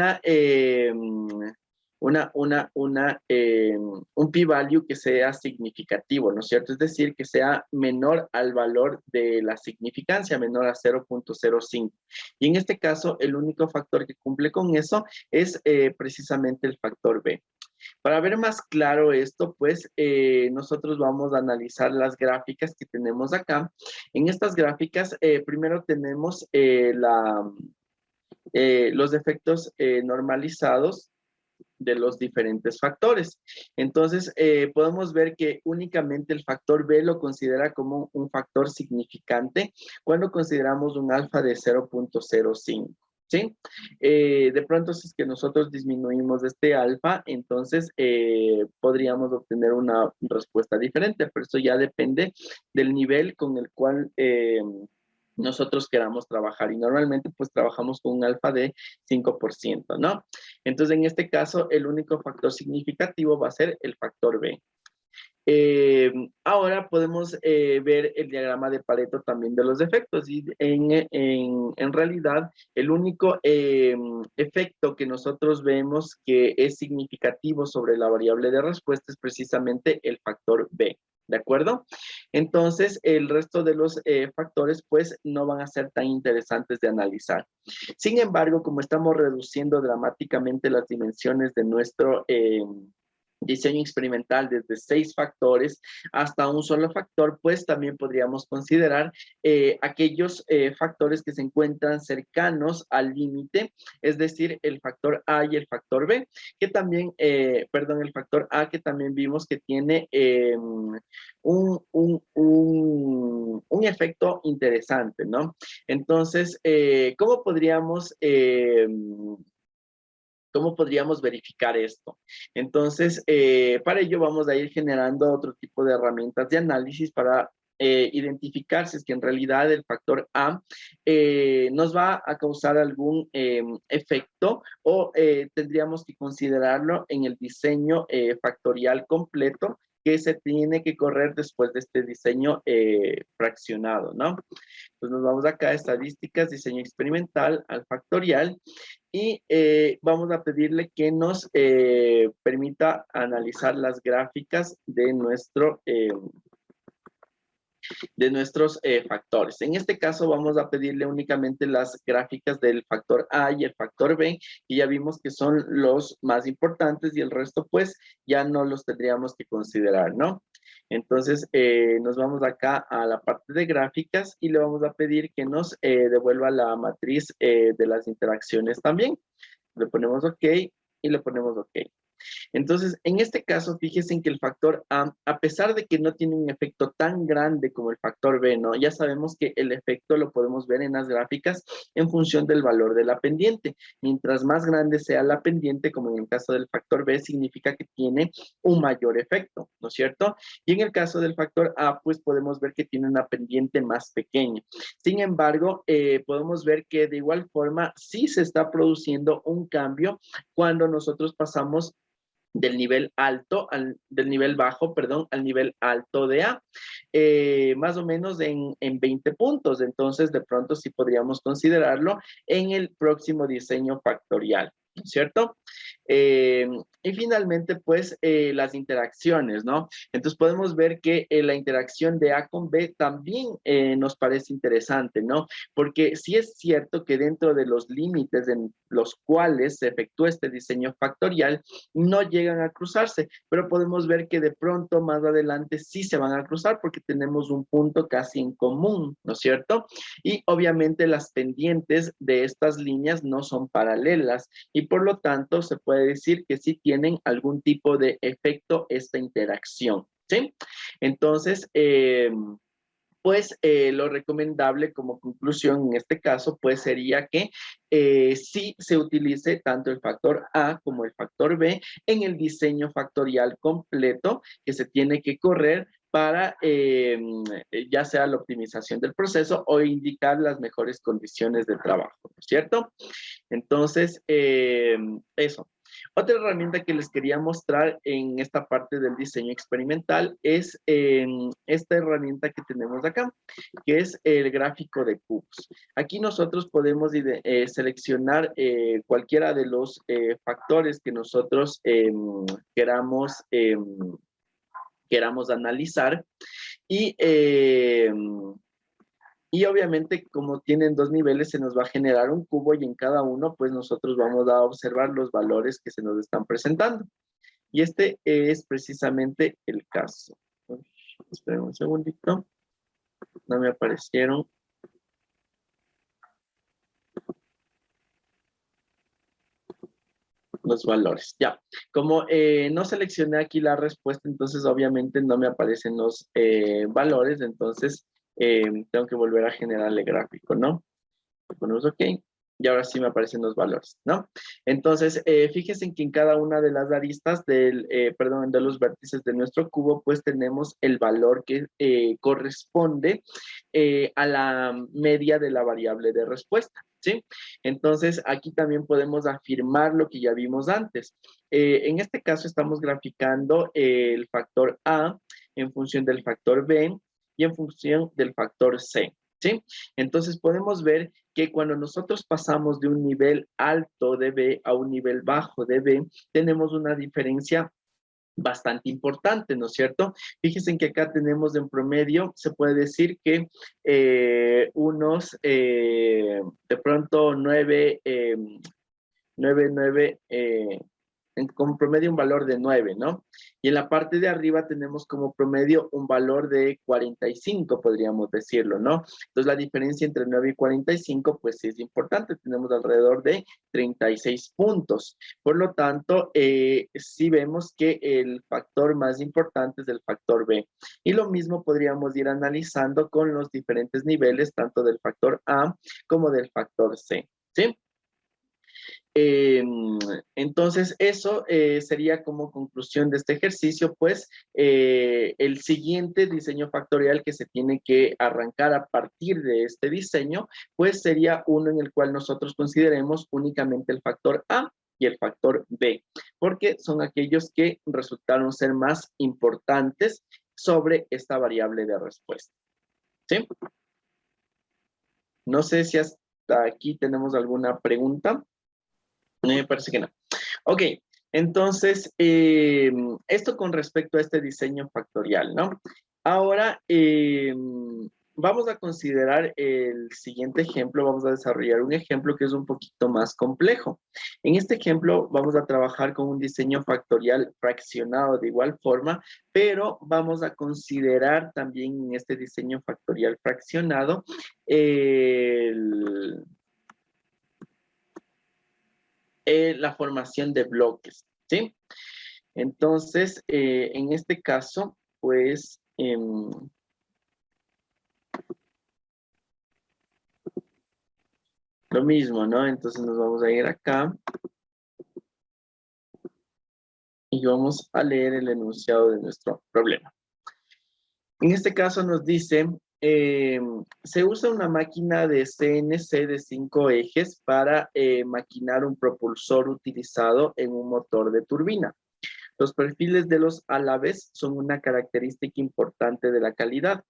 Speaker 1: p-value que sea significativo, ¿no es cierto? Es decir, que sea menor al valor de la significancia, menor a 0.05. Y en este caso, el único factor que cumple con eso es precisamente el factor B. Para ver más claro esto, pues nosotros vamos a analizar las gráficas que tenemos acá. En estas gráficas, primero tenemos los efectos normalizados de los diferentes factores. Entonces, podemos ver que únicamente el factor B lo considera como un factor significante cuando consideramos un alfa de 0.05. ¿Sí? De pronto, si es que nosotros disminuimos este alfa, entonces podríamos obtener una respuesta diferente, pero eso ya depende del nivel con el cual nosotros queramos trabajar. Y normalmente, pues, trabajamos con un alfa de 5%, ¿no? Entonces, en este caso, el único factor significativo va a ser el factor B. Ahora podemos ver el diagrama de Pareto también de los efectos y en realidad el único efecto que nosotros vemos que es significativo sobre la variable de respuesta es precisamente el factor B. ¿De acuerdo? Entonces, el resto de los factores, pues, no van a ser tan interesantes de analizar. Sin embargo, como estamos reduciendo dramáticamente las dimensiones de nuestro diseño experimental desde 6 factores hasta un solo factor, pues también podríamos considerar aquellos factores que se encuentran cercanos al límite, es decir, el factor A y el factor B, que también, el factor A que también vimos que tiene un efecto interesante, ¿no? Entonces, ¿cómo podríamos verificar esto? Entonces, para ello vamos a ir generando otro tipo de herramientas de análisis para identificar si es que en realidad el factor A nos va a causar algún efecto o tendríamos que considerarlo en el diseño factorial completo que se tiene que correr después de este diseño fraccionado, ¿no? Pues nos vamos acá a estadísticas, diseño experimental, al factorial y vamos a pedirle que nos permita analizar las gráficas de nuestros factores. En este caso vamos a pedirle únicamente las gráficas del factor A y el factor B, y ya vimos que son los más importantes y el resto pues ya no los tendríamos que considerar, ¿no? Entonces nos vamos acá a la parte de gráficas y le vamos a pedir que nos devuelva la matriz de las interacciones también. Le ponemos OK y le ponemos OK. Entonces, en este caso, fíjense en que el factor A pesar de que no tiene un efecto tan grande como el factor B, ¿no? Ya sabemos que el efecto lo podemos ver en las gráficas en función del valor de la pendiente. Mientras más grande sea la pendiente, como en el caso del factor B, significa que tiene un mayor efecto, ¿no es cierto? Y en el caso del factor A, pues podemos ver que tiene una pendiente más pequeña. Sin embargo, podemos ver que de igual forma sí se está produciendo un cambio cuando nosotros pasamos del nivel alto, del nivel bajo, perdón, al nivel alto de A, más o menos en 20 puntos. Entonces, de pronto sí podríamos considerarlo en el próximo diseño factorial, ¿no es cierto? Y finalmente, pues, las interacciones, ¿no? Entonces podemos ver que la interacción de A con B también nos parece interesante, ¿no? Porque sí es cierto que dentro de los límites en los cuales se efectúa este diseño factorial, no llegan a cruzarse, pero podemos ver que de pronto más adelante sí se van a cruzar porque tenemos un punto casi en común, ¿no es cierto? Y obviamente las pendientes de estas líneas no son paralelas y por lo tanto se puede decir que sí tienen algún tipo de efecto esta interacción, ¿sí? Entonces, pues lo recomendable como conclusión en este caso, pues sería que sí se utilice tanto el factor A como el factor B en el diseño factorial completo que se tiene que correr para ya sea la optimización del proceso o indicar las mejores condiciones de trabajo, ¿no es cierto? Entonces, eso. Otra herramienta que les quería mostrar en esta parte del diseño experimental es esta herramienta que tenemos acá, que es el gráfico de cubos. Aquí nosotros podemos seleccionar cualquiera de los factores que nosotros queramos analizar y obviamente, como tienen dos niveles, se nos va a generar un cubo y en cada uno, pues nosotros vamos a observar los valores que se nos están presentando. Y este es precisamente el caso. Uy, esperen un segundito. No me aparecieron los valores. Ya, como no seleccioné aquí la respuesta, entonces obviamente no me aparecen los valores, entonces tengo que volver a generar el gráfico, ¿no? Ponemos OK y ahora sí me aparecen los valores, ¿no? Entonces, fíjense que en cada una de las aristas perdón, de los vértices de nuestro cubo, pues tenemos el valor que corresponde a la media de la variable de respuesta, ¿sí? Entonces, aquí también podemos afirmar lo que ya vimos antes. En este caso estamos graficando el factor A en función del factor B y en función del factor C, ¿sí? Entonces podemos ver que cuando nosotros pasamos de un nivel alto de B a un nivel bajo de B, tenemos una diferencia bastante importante, ¿no es cierto? Fíjense que acá tenemos en promedio, se puede decir que de pronto 9, con promedio un valor de 9, ¿no? Y en la parte de arriba tenemos como promedio un valor de 45, podríamos decirlo, ¿no? Entonces la diferencia entre 9 y 45, pues sí es importante, tenemos alrededor de 36 puntos. Por lo tanto, sí vemos que el factor más importante es el factor B. Y lo mismo podríamos ir analizando con los diferentes niveles, tanto del factor A como del factor C, ¿sí? Entonces, eso sería como conclusión de este ejercicio, pues el siguiente diseño factorial que se tiene que arrancar a partir de este diseño, pues sería uno en el cual nosotros consideremos únicamente el factor A y el factor B, porque son aquellos que resultaron ser más importantes sobre esta variable de respuesta. ¿Sí? No sé si hasta aquí tenemos alguna pregunta. Me parece que no. Ok, entonces, esto con respecto a este diseño factorial, ¿no? Ahora, vamos a considerar el siguiente ejemplo, vamos a desarrollar un ejemplo que es un poquito más complejo. En este ejemplo vamos a trabajar con un diseño factorial fraccionado de igual forma, pero vamos a considerar también en este diseño factorial fraccionado la formación de bloques, ¿sí? Entonces, en este caso, pues, lo mismo, ¿no? Entonces nos vamos a ir acá y vamos a leer el enunciado de nuestro problema. En este caso nos dice, se usa una máquina de CNC de 5 ejes para maquinar un propulsor utilizado en un motor de turbina. Los perfiles de los álabes son una característica importante de la calidad.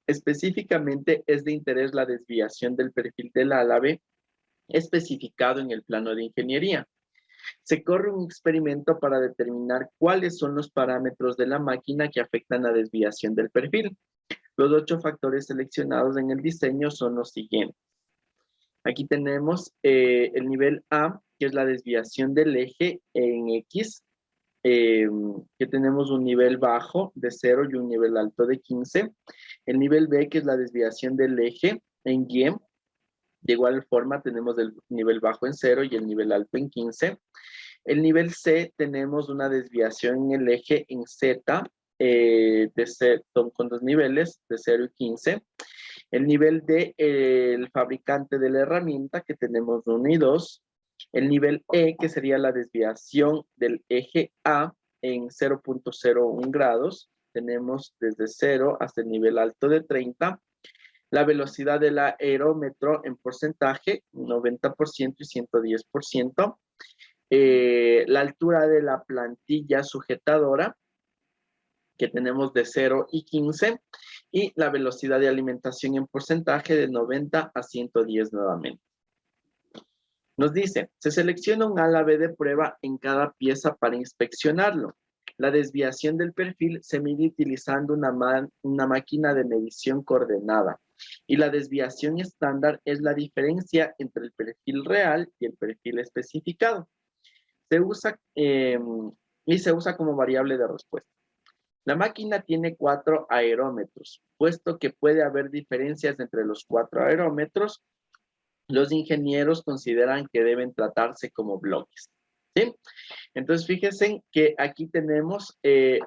Speaker 1: Específicamente es de interés la desviación del perfil del álabe especificado en el plano de ingeniería. Se corre un experimento para determinar cuáles son los parámetros de la máquina que afectan la desviación del perfil. Los 8 factores seleccionados en el diseño son los siguientes. Aquí tenemos el nivel A, que es la desviación del eje en X, que tenemos un nivel bajo de 0 y un nivel alto de 15. El nivel B, que es la desviación del eje en Y. De igual forma, tenemos el nivel bajo en 0 y el nivel alto en 15. El nivel C, tenemos una desviación en el eje en Z, con 2 niveles, de 0 y 15. El nivel D, el fabricante de la herramienta, que tenemos 1 y 2. El nivel E, que sería la desviación del eje A en 0.01 grados. Tenemos desde 0 hasta el nivel alto de 30. La velocidad del aerómetro en porcentaje, 90% y 110%. La altura de la plantilla sujetadora, que tenemos de 0 y 15, y la velocidad de alimentación en porcentaje de 90 a 110 nuevamente. Nos dice, se selecciona un álabe de prueba en cada pieza para inspeccionarlo. La desviación del perfil se mide utilizando una máquina de medición coordenada, y la desviación estándar es la diferencia entre el perfil real y el perfil especificado. Se usa como variable de respuesta. La máquina tiene 4 aerómetros. Puesto que puede haber diferencias entre los 4 aerómetros, los ingenieros consideran que deben tratarse como bloques. ¿Sí? Entonces, fíjense que aquí tenemos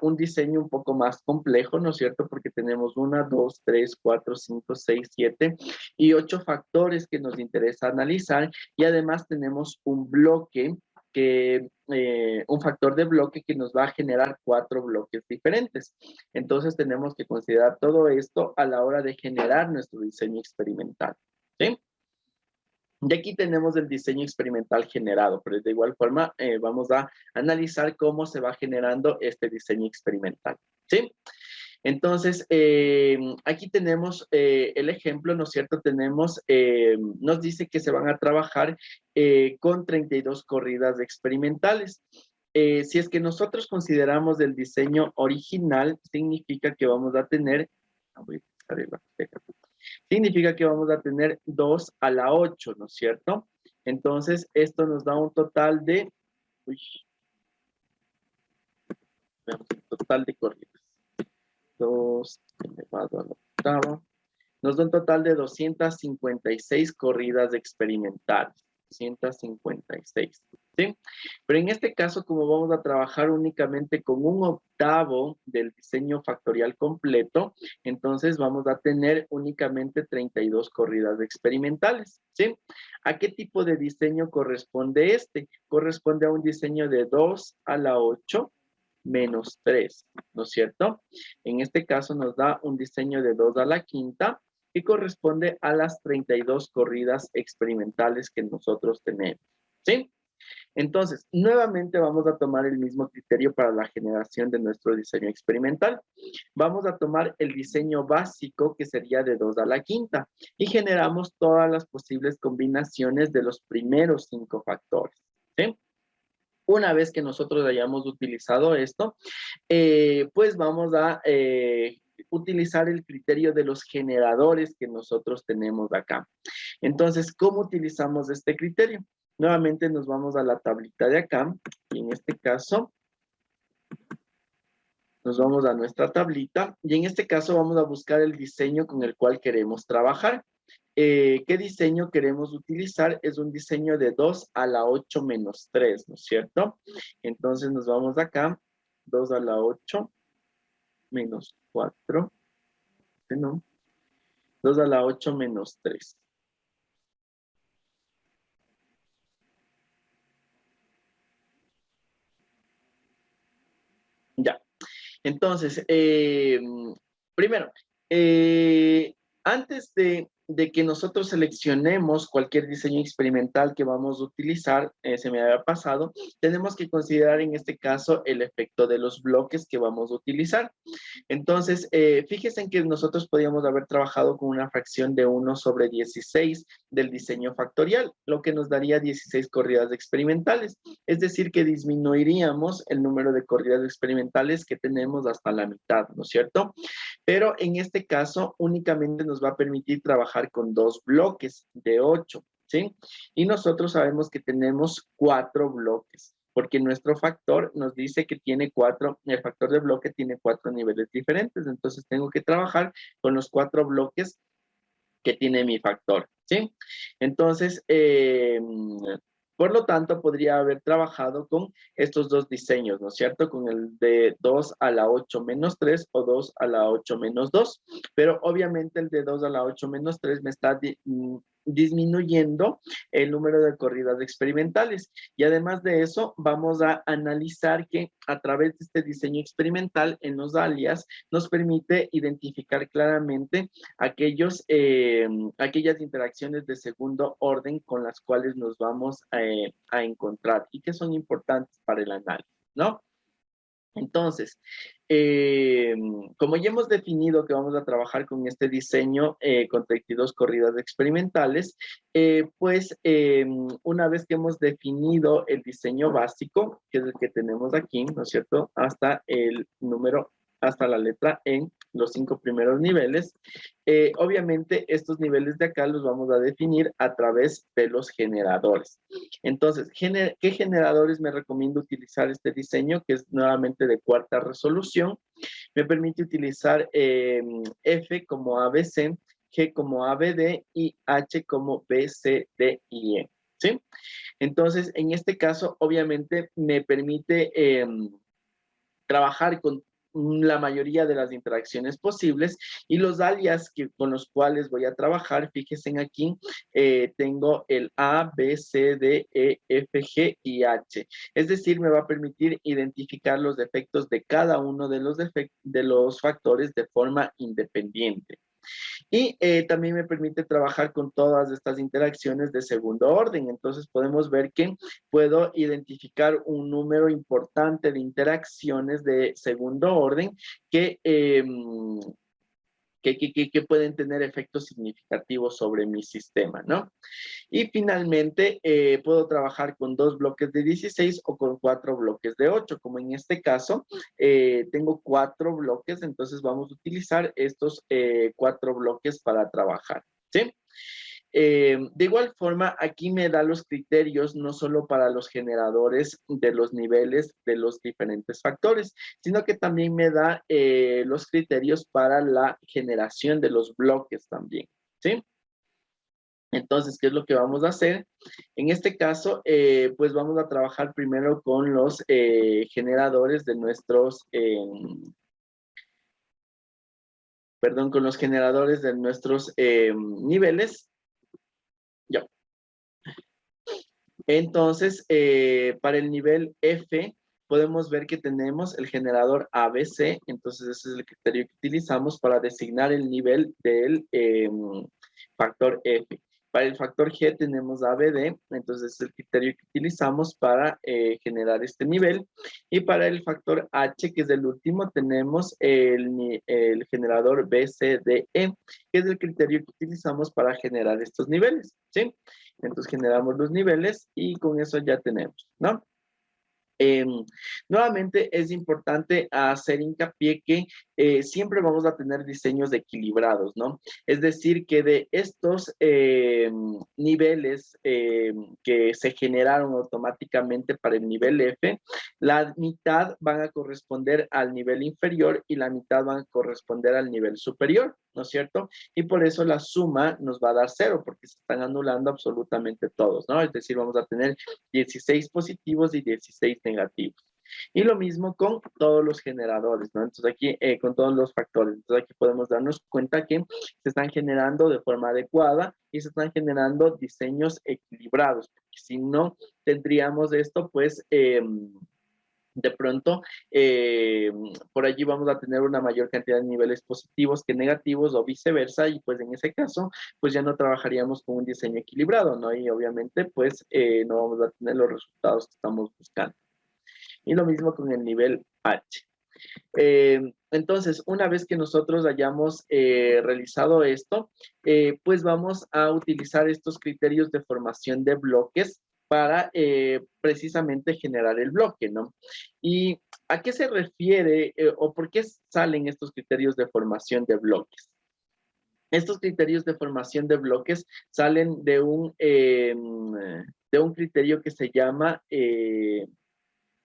Speaker 1: un diseño un poco más complejo, ¿no es cierto? Porque tenemos 1, 2, 3, 4, 5, 6, 7 y 8 factores que nos interesa analizar, y además tenemos un bloque un factor de bloque que nos va a generar 4 bloques diferentes. Entonces tenemos que considerar todo esto a la hora de generar nuestro diseño experimental. ¿Sí? Y aquí tenemos el diseño experimental generado, pero de igual forma vamos a analizar cómo se va generando este diseño experimental. ¿Sí? Entonces, aquí tenemos el ejemplo, ¿no es cierto? Nos dice que se van a trabajar con 32 corridas experimentales. Si es que nosotros consideramos el diseño original, significa que vamos a tener, significa que vamos a tener 2 a la 8, ¿no es cierto? Entonces, esto nos da un total de, total de corridas. 2 elevado a la octava. Nos da un total de 256 corridas experimentales. 256. ¿Sí? Pero en este caso, como vamos a trabajar únicamente con un octavo del diseño factorial completo, entonces vamos a tener únicamente 32 corridas experimentales. ¿Sí? ¿A qué tipo de diseño corresponde este? Corresponde a un diseño de 2 a la 8 menos 3, ¿no es cierto? En este caso nos da un diseño de 2 a la quinta, que corresponde a las 32 corridas experimentales que nosotros tenemos. ¿Sí? Entonces, nuevamente vamos a tomar el mismo criterio para la generación de nuestro diseño experimental. Vamos a tomar el diseño básico, que sería de 2 a la quinta, y generamos todas las posibles combinaciones de los primeros 5 factores. ¿Sí? Una vez que nosotros hayamos utilizado esto, pues vamos a utilizar el criterio de los generadores que nosotros tenemos acá. Entonces, ¿cómo utilizamos este criterio? Nuevamente nos vamos a la tablita de acá, y en este caso nos vamos a nuestra tablita, y en este caso vamos a buscar el diseño con el cual queremos trabajar. ¿Qué diseño queremos utilizar? Es un diseño de 2 a la 8 menos 3, ¿no es cierto? Entonces nos vamos acá, 2 a la 8 menos 4, ¿no? 2 a la 8 menos 3. Ya. Entonces, primero, antes de de que nosotros seleccionemos cualquier diseño experimental que vamos a utilizar, se me había pasado, tenemos que considerar en este caso el efecto de los bloques que vamos a utilizar. Entonces, fíjense en que nosotros podíamos haber trabajado con una fracción de 1/16 del diseño factorial, lo que nos daría 16 corridas experimentales. Es decir, que disminuiríamos el número de corridas experimentales que tenemos hasta la mitad, ¿no es cierto? Pero en este caso únicamente nos va a permitir trabajar con 2 bloques de 8, ¿sí? Y nosotros sabemos que tenemos 4 bloques, porque nuestro factor nos dice que tiene 4, el factor de bloque tiene 4 niveles diferentes, entonces tengo que trabajar con los 4 bloques que tiene mi factor, ¿sí? Entonces, por lo tanto, podría haber trabajado con estos dos diseños, ¿no es cierto? Con el de 2 a la 8 menos 3 o 2 a la 8 menos 2. Pero obviamente el de 2 a la 8 menos 3 me está disminuyendo el número de corridas experimentales. Y además de eso, vamos a analizar que a través de este diseño experimental en los alias nos permite identificar claramente aquellas interacciones de segundo orden con las cuales nos vamos a encontrar y que son importantes para el análisis, ¿no? Entonces, como ya hemos definido que vamos a trabajar con este diseño con 32 corridas experimentales, pues una vez que hemos definido el diseño básico, que es el que tenemos aquí, ¿no es cierto? Hasta el número, hasta la letra en los 5 primeros niveles, obviamente estos niveles de acá los vamos a definir a través de los generadores. Entonces, ¿qué generadores me recomiendo utilizar este diseño? Que es nuevamente de cuarta resolución. Me permite utilizar F como ABC, G como ABD y H como BCD y E. ¿Sí? Entonces, en este caso, obviamente, me permite trabajar con la mayoría de las interacciones posibles y los alias con los cuales voy a trabajar, fíjense aquí, tengo el A, B, C, D, E, F, G y H. Es decir, me va a permitir identificar los defectos de cada uno de los factores de forma independiente. Y también me permite trabajar con todas estas interacciones de segundo orden. Entonces podemos ver que puedo identificar un número importante de interacciones de segundo orden que, que pueden tener efectos significativos sobre mi sistema, ¿no? Y finalmente, puedo trabajar con 2 bloques de 16 o con 4 bloques de 8, como en este caso, tengo 4 bloques, entonces vamos a utilizar estos 4 bloques para trabajar, ¿sí? De igual forma, aquí me da los criterios no solo para los generadores de los niveles de los diferentes factores, sino que también me da los criterios para la generación de los bloques también, ¿sí? Entonces, ¿qué es lo que vamos a hacer? En este caso, pues vamos a trabajar primero con los generadores de nuestros, perdón, con los generadores de nuestros niveles. Ya. Entonces, para el nivel F, podemos ver que tenemos el generador ABC, entonces ese es el criterio que utilizamos para designar el nivel del factor F. Para el factor G tenemos ABD, entonces es el criterio que utilizamos para generar este nivel. Y para el factor H, que es el último, tenemos el generador BCDE, que es el criterio que utilizamos para generar estos niveles, ¿sí? Entonces generamos los niveles y con eso ya tenemos, ¿no? Nuevamente es importante hacer hincapié que siempre vamos a tener diseños equilibrados, ¿no? Es decir, que de estos niveles que se generaron automáticamente para el nivel F, la mitad van a corresponder al nivel inferior y la mitad van a corresponder al nivel superior, ¿no es cierto? Y por eso la suma nos va a dar 0, porque se están anulando absolutamente todos, ¿no? Es decir, vamos a tener 16 positivos y 16 negativos. Y lo mismo con todos los generadores, ¿no? Entonces aquí, con todos los factores. Entonces aquí podemos darnos cuenta que se están generando de forma adecuada y se están generando diseños equilibrados. Porque si no tendríamos esto, pues de pronto, por allí vamos a tener una mayor cantidad de niveles positivos que negativos o viceversa, y pues en ese caso, pues ya no trabajaríamos con un diseño equilibrado, ¿no? Y obviamente, pues no vamos a tener los resultados que estamos buscando. Y lo mismo con el nivel H. Entonces, una vez que nosotros hayamos realizado esto, pues vamos a utilizar estos criterios de formación de bloques para precisamente generar el bloque, ¿no? ¿Y a qué se refiere o por qué salen estos criterios de formación de bloques? Estos criterios de formación de bloques salen de un criterio que se llama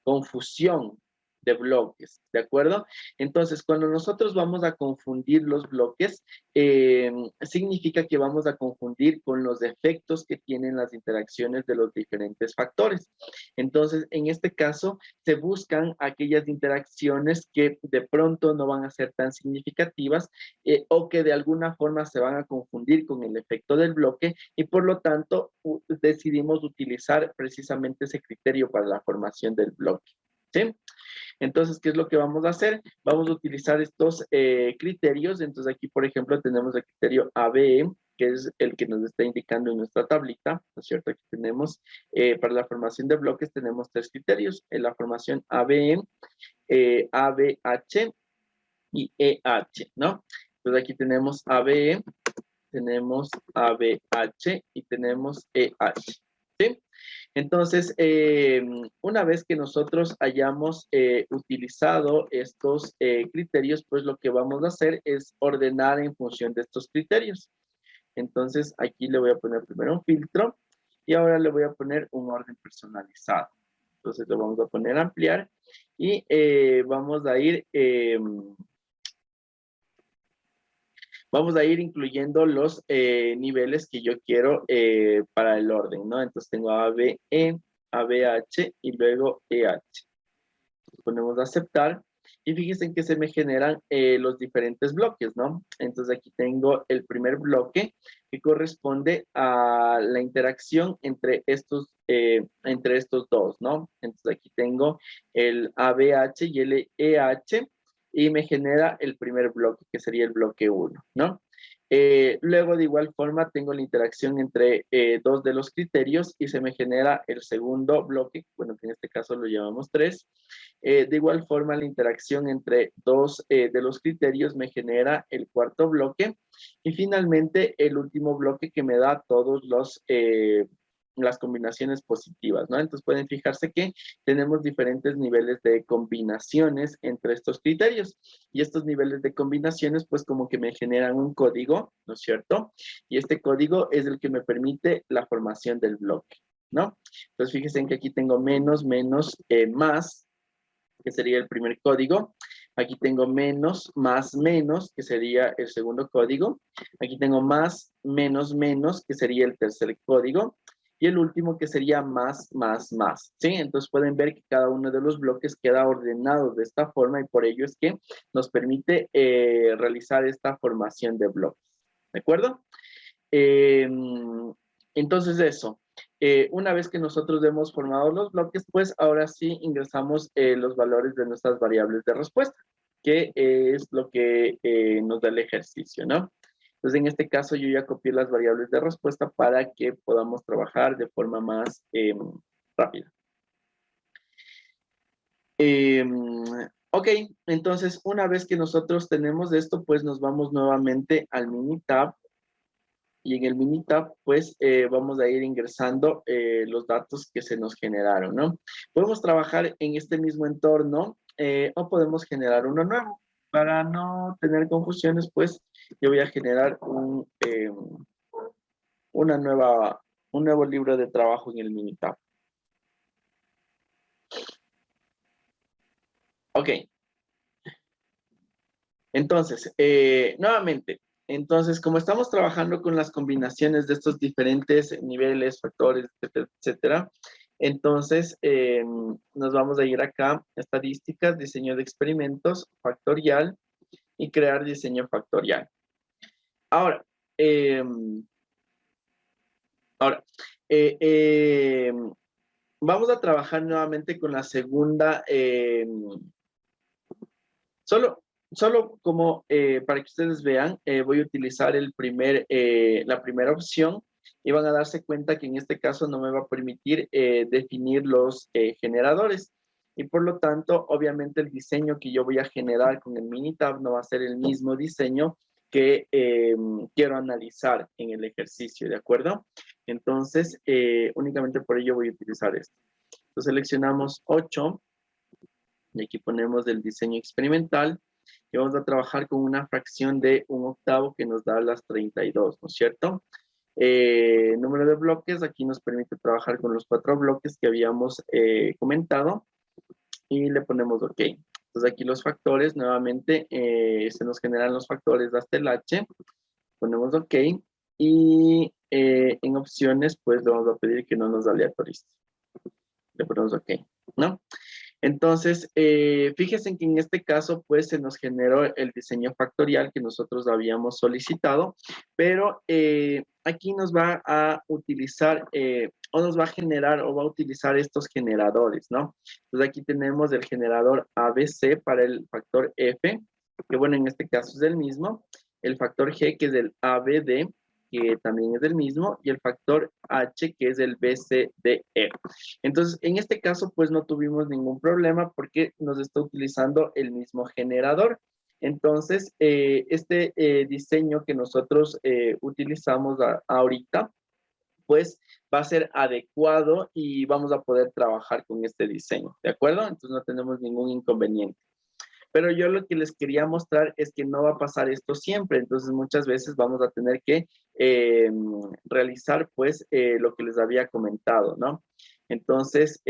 Speaker 1: confusión de bloques, ¿de acuerdo? Entonces, cuando nosotros vamos a confundir los bloques, significa que vamos a confundir con los efectos que tienen las interacciones de los diferentes factores. Entonces, en este caso, se buscan aquellas interacciones que de pronto no van a ser tan significativas o que de alguna forma se van a confundir con el efecto del bloque, y por lo tanto decidimos utilizar precisamente ese criterio para la formación del bloque. ¿Sí? Entonces, ¿qué es lo que vamos a hacer? Vamos a utilizar estos criterios. Entonces, aquí, por ejemplo, tenemos el criterio ABE, que es el que nos está indicando en nuestra tablita, ¿no es cierto? Aquí tenemos, para la formación de bloques, tenemos tres criterios: la formación ABE, ABH y EH, ¿no? Entonces, aquí tenemos ABE, tenemos ABH y tenemos EH, ¿sí? Entonces, una vez que nosotros hayamos utilizado estos criterios, pues lo que vamos a hacer es ordenar en función de estos criterios. Entonces, aquí le voy a poner primero un filtro y ahora le voy a poner un orden personalizado. Entonces, lo vamos a poner a ampliar y vamos a ir incluyendo los niveles que yo quiero para el orden, ¿no? Entonces tengo ABE, ABH y luego EH. Ponemos a aceptar y fíjense que se me generan los diferentes bloques, ¿no? Entonces aquí tengo el primer bloque que corresponde a la interacción entre estos dos, ¿no? Entonces aquí tengo el ABH y el EH y me genera el primer bloque, que sería el bloque 1, ¿no? Luego, de igual forma, tengo la interacción entre dos de los criterios y se me genera el segundo bloque, bueno, que en este caso lo llamamos 3. De igual forma, la interacción entre dos de los criterios me genera el cuarto bloque. Y finalmente, el último bloque que me da todos las combinaciones positivas, ¿no? Entonces pueden fijarse que tenemos diferentes niveles de combinaciones entre estos criterios. Y estos niveles de combinaciones, pues como que me generan un código, ¿no es cierto? Y este código es el que me permite la formación del bloque, ¿no? Entonces fíjense que aquí tengo menos, menos, más, que sería el primer código. Aquí tengo menos, más, menos, que sería el segundo código. Aquí tengo más, menos, menos, que sería el tercer código. Y el último que sería más, más, más. ¿Sí? Entonces pueden ver que cada uno de los bloques queda ordenado de esta forma y por ello es que nos permite realizar esta formación de bloques. ¿De acuerdo? Entonces eso, una vez que nosotros hemos formado los bloques, pues ahora sí ingresamos los valores de nuestras variables de respuesta, que es lo que nos da el ejercicio, ¿no? Entonces en este caso yo ya copié las variables de respuesta para que podamos trabajar de forma más rápida. Ok, entonces una vez que nosotros tenemos esto, pues nos vamos nuevamente al Minitab. Y en el Minitab, pues vamos a ir ingresando los datos que se nos generaron, ¿no? Podemos trabajar en este mismo entorno o podemos generar uno nuevo. Para no tener confusiones, pues yo voy a generar un nuevo libro de trabajo en el Minitab. Ok. Entonces, nuevamente, entonces, como estamos trabajando con las combinaciones de estos diferentes niveles, factores, etcétera, etcétera, entonces nos vamos a ir acá, estadísticas, diseño de experimentos, factorial y crear diseño factorial. Ahora, ahora, eh, eh, vamos a trabajar nuevamente con la segunda, solo como para que ustedes vean, voy a utilizar la primera opción y van a darse cuenta que en este caso no me va a permitir definir los generadores. Y por lo tanto, obviamente el diseño que yo voy a generar con el Minitab no va a ser el mismo diseño que quiero analizar en el ejercicio, ¿de acuerdo? Entonces, únicamente por ello voy a utilizar esto. Entonces seleccionamos 8 y aquí ponemos el diseño experimental y vamos a trabajar con una fracción de 1/8 que nos da las 32, ¿no es cierto? Número de bloques, aquí nos permite trabajar con los 4 bloques que habíamos comentado y le ponemos OK. Entonces aquí los factores, nuevamente se nos generan los factores hasta el H, ponemos OK y en opciones pues le vamos a pedir que no nos aleatorice. Le ponemos OK, ¿no? Entonces, fíjense que en este caso, pues, se nos generó el diseño factorial que nosotros habíamos solicitado, pero aquí nos va a utilizar, o nos va a generar, o va a utilizar estos generadores, ¿no? Entonces, aquí tenemos el generador ABC para el factor F, que bueno, en este caso es el mismo, el factor G, que es el ABD, que también es el mismo, y el factor H, que es el BCDE. Entonces, en este caso, pues no tuvimos ningún problema porque nos está utilizando el mismo generador. Entonces, este diseño que nosotros utilizamos ahorita, pues va a ser adecuado y vamos a poder trabajar con este diseño, ¿de acuerdo? Entonces no tenemos ningún inconveniente. Pero yo lo que les quería mostrar es que no va a pasar esto siempre, entonces muchas veces vamos a tener que realizar pues lo que les había comentado, ¿no? Entonces,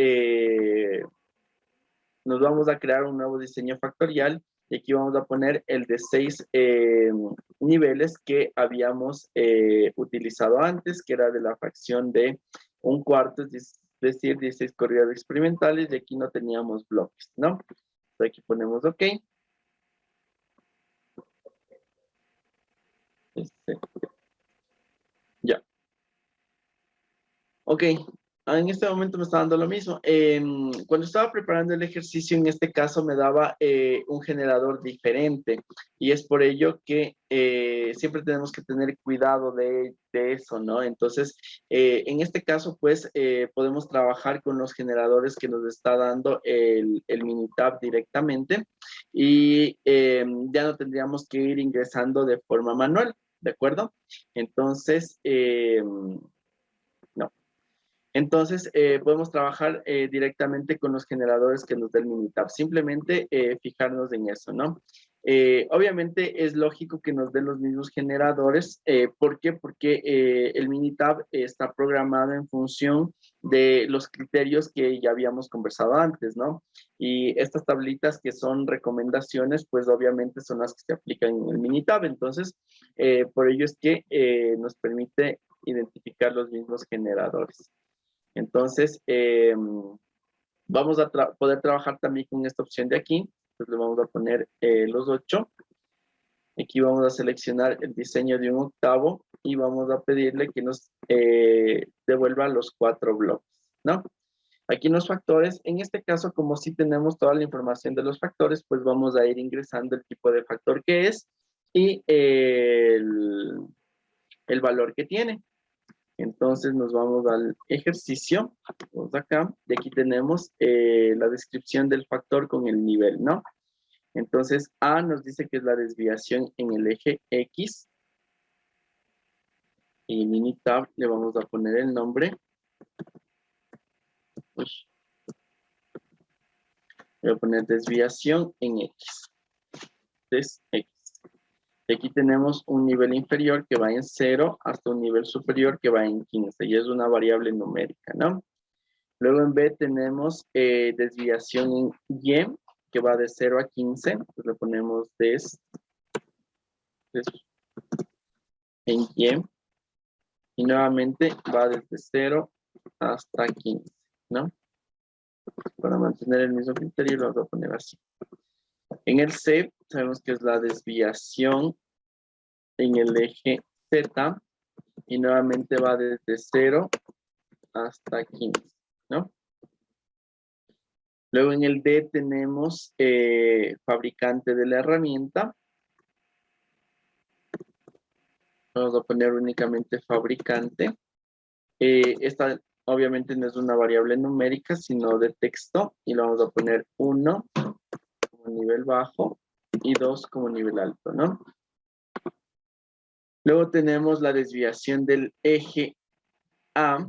Speaker 1: nos vamos a crear un nuevo diseño factorial y aquí vamos a poner el de 6 niveles que habíamos utilizado antes, que era de la fracción de 1/4, es decir, 16 corridas experimentales y aquí no teníamos bloques, ¿no? Entonces aquí ponemos OK. Ya. Ok, en este momento me está dando lo mismo. Cuando estaba preparando el ejercicio, en este caso me daba un generador diferente y es por ello que siempre tenemos que tener cuidado de eso, ¿no? Entonces, en este caso, pues, podemos trabajar con los generadores que nos está dando el Minitab directamente y ya no tendríamos que ir ingresando de forma manual, ¿de acuerdo? Entonces, no. Entonces, podemos trabajar directamente con los generadores que nos dé el Minitab. Simplemente fijarnos en eso, ¿no? Obviamente es lógico que nos den los mismos generadores. ¿Por qué? Porque el Minitab está programado en función de los criterios que ya habíamos conversado antes, ¿no? Y estas tablitas que son recomendaciones, pues obviamente son las que se aplican en el Minitab. Entonces, por ello es que nos permite identificar los mismos generadores. Entonces, vamos a poder trabajar también con esta opción de aquí. Entonces, le vamos a poner los 8. Aquí vamos a seleccionar el diseño de 1/8 y vamos a pedirle que nos devuelva los 4 bloques, ¿no? Aquí en los factores, en este caso, como sí tenemos toda la información de los factores, pues vamos a ir ingresando el tipo de factor que es y el valor que tiene. Entonces nos vamos al ejercicio, vamos acá, y aquí tenemos la descripción del factor con el nivel, ¿no? Entonces A nos dice que es la desviación en el eje X, y Minitab le vamos a poner el nombre. Uy. Le voy a poner desviación en X. Entonces, X. Y aquí tenemos un nivel inferior que va en 0 hasta un nivel superior que va en 15, y es una variable numérica, ¿no? Luego en B tenemos desviación en Y, que va de 0 a 15. Entonces le ponemos en Y. Y nuevamente va desde 0 hasta 15, ¿no? Para mantener el mismo criterio lo vamos a poner así. En el C sabemos que es la desviación en el eje Z. Y nuevamente va desde 0 hasta 15, ¿no? Luego en el D tenemos fabricante de la herramienta. Vamos a poner únicamente fabricante. Esta obviamente no es una variable numérica, sino de texto. Y lo vamos a poner 1 como nivel bajo y 2 como nivel alto, ¿no? Luego tenemos la desviación del eje A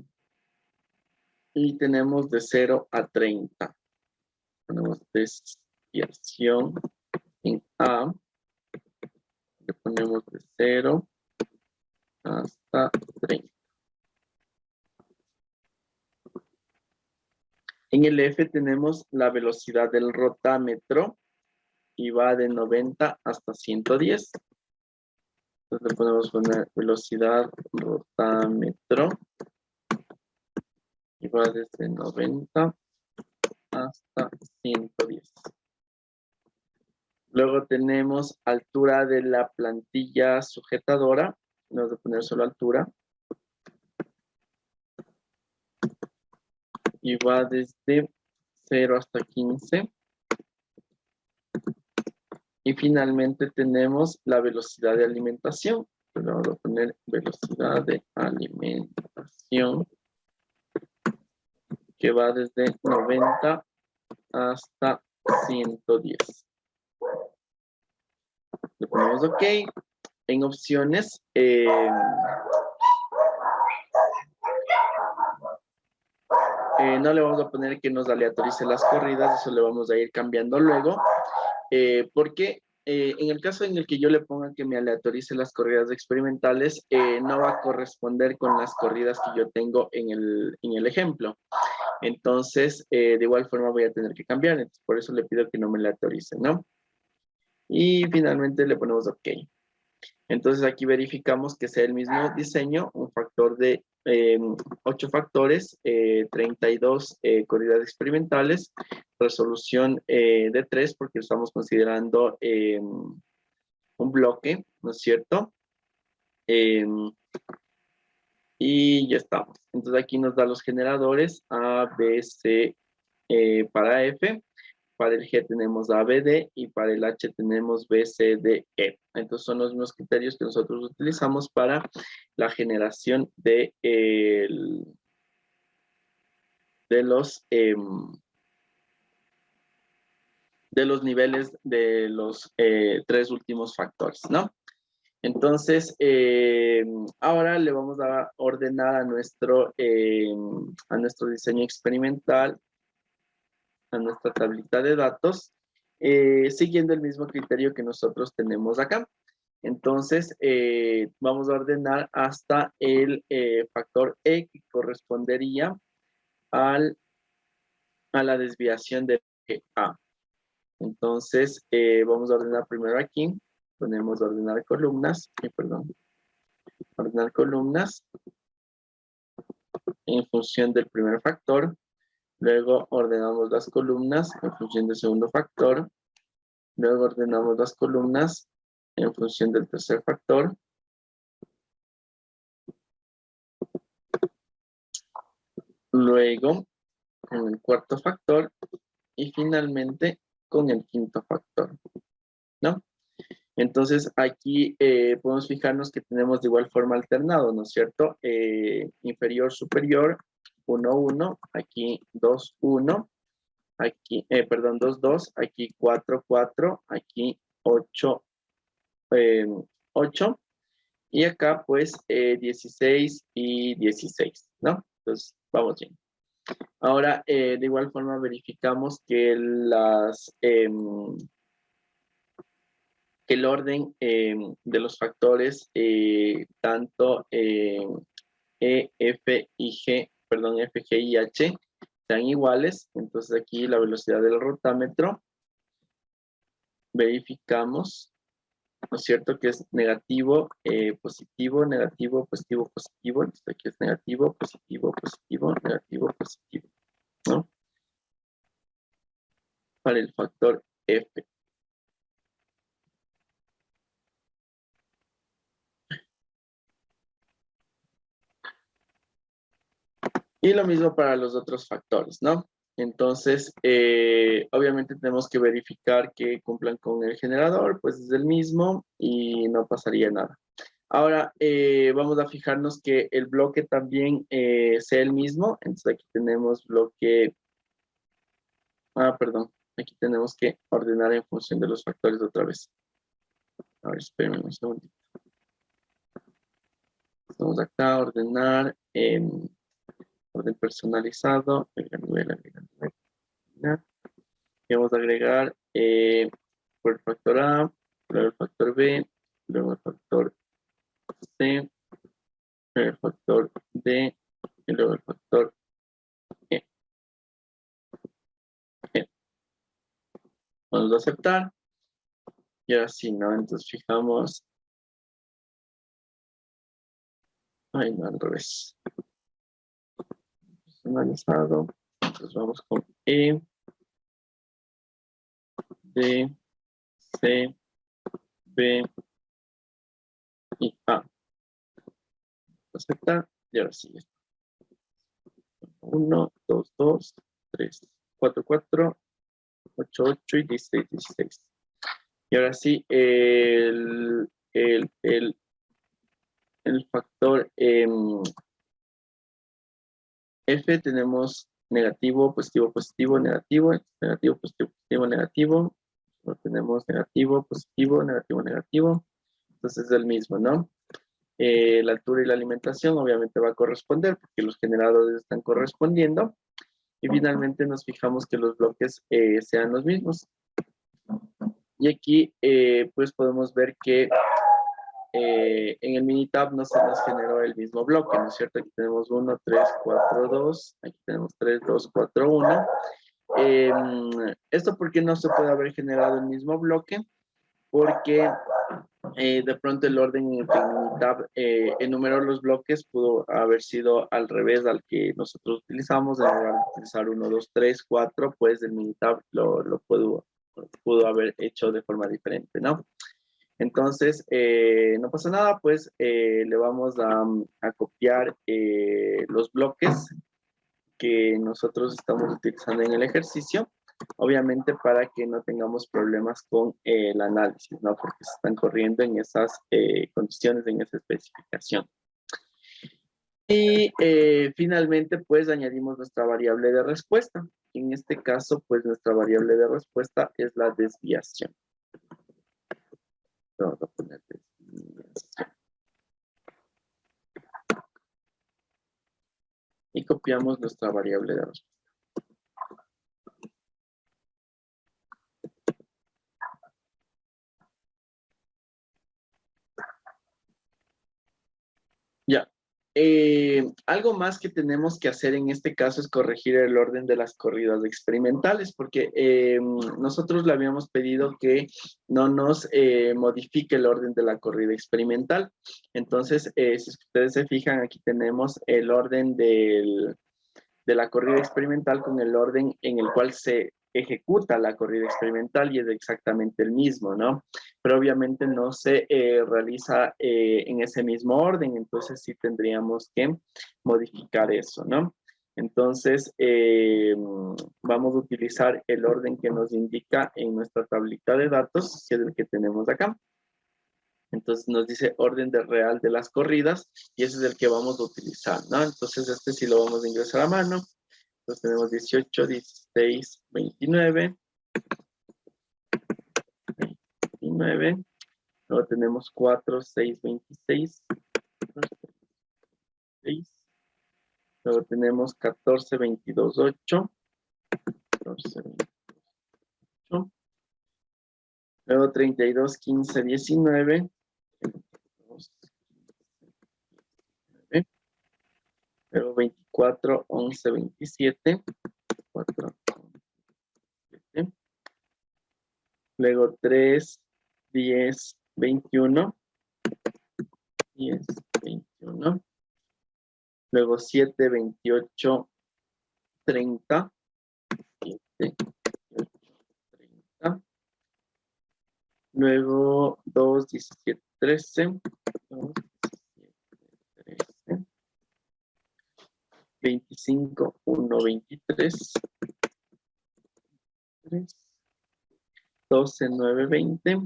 Speaker 1: y tenemos de 0 a 30. Ponemos desviación en A, le ponemos de 0 hasta 30. En el F tenemos la velocidad del rotámetro y va de 90 hasta 110. Entonces le podemos poner velocidad rotámetro y va desde 90 hasta 110. Luego tenemos altura de la plantilla sujetadora. Vamos a poner solo altura. Y va desde 0 hasta 15. Y finalmente tenemos la velocidad de alimentación. Vamos a poner velocidad de alimentación, que va desde 90 hasta 110. Le ponemos OK. En opciones, no le vamos a poner que nos aleatorice las corridas, eso le vamos a ir cambiando luego, porque en el caso en el que yo le ponga que me aleatorice las corridas experimentales, no va a corresponder con las corridas que yo tengo en el ejemplo. Entonces, de igual forma voy a tener que cambiar, entonces por eso le pido que no me aleatorice, ¿no? Y finalmente le ponemos OK. Entonces aquí verificamos que sea el mismo diseño, un factor de 8 factores, 32 corridas experimentales, resolución de 3 porque estamos considerando un bloque, ¿no es cierto? Y ya estamos. Entonces aquí nos da los generadores A, B, C para F. Para el G tenemos A, B, D y para el H tenemos B, C, D, E. Entonces son los mismos criterios que nosotros utilizamos para la generación de los niveles de los 3 últimos factores, ¿no? Entonces, ahora le vamos a ordenar a nuestro diseño experimental, a nuestra tablita de datos, siguiendo el mismo criterio que nosotros tenemos acá. Entonces, vamos a ordenar hasta el factor E, que correspondería a la desviación de A. Entonces, vamos a ordenar primero aquí. Ponemos ordenar columnas, ordenar columnas en función del primer factor. Luego ordenamos las columnas en función del segundo factor. Luego ordenamos las columnas en función del tercer factor. Luego con el cuarto factor y finalmente con el quinto factor, ¿no? Entonces aquí podemos fijarnos que tenemos de igual forma alternado, ¿no es cierto? Inferior, superior, 1, 1, aquí 2, 1, aquí, perdón, 2, 2, aquí 4, 4, aquí 8, 8, y acá pues 16 y 16, ¿no? Entonces vamos bien. Ahora, de igual forma verificamos que el orden de los factores, tanto F y G, perdón, F, G y H, sean iguales. Entonces aquí la velocidad del rotámetro, verificamos, ¿no es cierto? Que es negativo, positivo, negativo, positivo, positivo. Entonces aquí es negativo, positivo, positivo, negativo, positivo, ¿no? Para el factor F. Y lo mismo para los otros factores, ¿no? Entonces, obviamente tenemos que verificar que cumplan con el generador, pues es el mismo y no pasaría nada. Ahora vamos a fijarnos que el bloque también sea el mismo. Entonces aquí tenemos bloque, perdón, aquí tenemos que ordenar en función de los factores otra vez. A ver, espérenme un segundito. Vamos acá a ordenar en orden personalizado, agregar nivel, y vamos a agregar por el factor A, luego el factor B, luego el factor C, el factor D y luego el factor E. E. Vamos a aceptar y ahora sí, ¿no? Entonces fijamos, ay, no, al revés. Personalizado, entonces vamos con E, D, C, B y A. Aceptar y ahora sí. 1, 2, 2, 3, 4, 4, 8, 8 y 16, 16. Y ahora sí, el factor F tenemos negativo, positivo, positivo, negativo, negativo, positivo, positivo, negativo. No tenemos negativo, positivo, negativo, negativo. Entonces es el mismo, ¿no? La altura y la alimentación obviamente va a corresponder porque los generadores están correspondiendo. Y finalmente nos fijamos que los bloques sean los mismos. Y aquí pues podemos ver que en el Minitab no se nos generó el mismo bloque, ¿no es cierto? Aquí tenemos 1, 3, 4, 2, aquí tenemos 3, 2, 4, 1. Esto porque no se puede haber generado el mismo bloque, porque de pronto el orden en el que el Minitab enumeró los bloques pudo haber sido al revés al que nosotros utilizamos, en lugar de utilizar 1, 2, 3, 4, pues el Minitab lo pudo haber hecho de forma diferente, ¿no? Entonces, no pasa nada, pues le vamos a copiar los bloques que nosotros estamos utilizando en el ejercicio, obviamente para que no tengamos problemas con el análisis, ¿no? Porque se están corriendo en esas condiciones, en esa especificación. Y finalmente, pues añadimos nuestra variable de respuesta. En este caso, pues nuestra variable de respuesta es la desviación. Vamos a poner desviación. Y copiamos nuestra variable de respuesta. Ya. Algo más que tenemos que hacer en este caso es corregir el orden de las corridas experimentales, porque nosotros le habíamos pedido que no nos modifique el orden de la corrida experimental. Entonces, si ustedes se fijan, aquí tenemos el orden de la corrida experimental con el orden en el cual se ejecuta la corrida experimental y es exactamente el mismo, ¿no? Pero obviamente no se realiza en ese mismo orden, entonces sí tendríamos que modificar eso, ¿no? Entonces, vamos a utilizar el orden que nos indica en nuestra tablita de datos, que es el que tenemos acá. Entonces nos dice orden de real de las corridas y ese es el que vamos a utilizar, ¿no? Entonces este sí lo vamos a ingresar a mano. Entonces tenemos 18, 16, 29, 29. Luego tenemos 4, 6, 26, 6. Luego tenemos 14, 22, 8. 14, 22, 8. Luego 32, 15, 19. 32, 19. Luego 24, 11, 27. 4, 7. Luego 3, 10, 21. 10, 21. Luego 7, 28, 30. 7, 28, 30. Luego 2, 17, 13. 2, 17, 13. 25, 1, 23. 3, 12, 9, 20.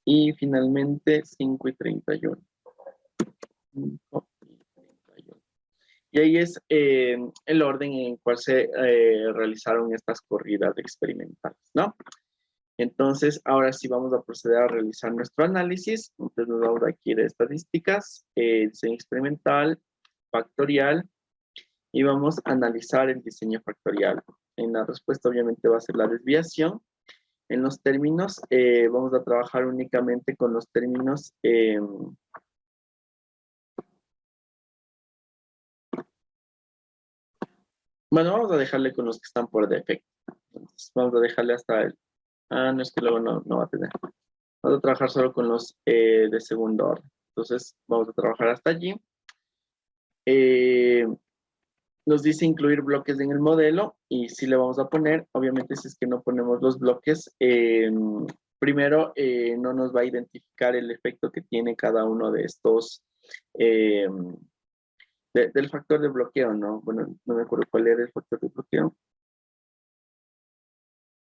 Speaker 1: Y finalmente 5 y 31. 5 y 31. Y ahí es el orden en el cual se realizaron estas corridas experimentales, ¿no? Entonces, ahora sí vamos a proceder a realizar nuestro análisis. Entonces nos vamos aquí de estadísticas, diseño experimental, factorial, y vamos a analizar el diseño factorial. En la respuesta obviamente va a ser la desviación. En los términos, vamos a trabajar únicamente con los términos bueno, vamos a dejarle con los que están por defecto. Entonces, vamos a dejarle hasta el... Ah, no, es que luego no va a tener. Vamos a trabajar solo con los de segundo orden. Entonces, vamos a trabajar hasta allí. Nos dice incluir bloques en el modelo y sí le vamos a poner. Obviamente, si es que no ponemos los bloques, primero no nos va a identificar el efecto que tiene cada uno de estos... del factor de bloqueo, ¿no? Bueno, no me acuerdo cuál era el factor de bloqueo.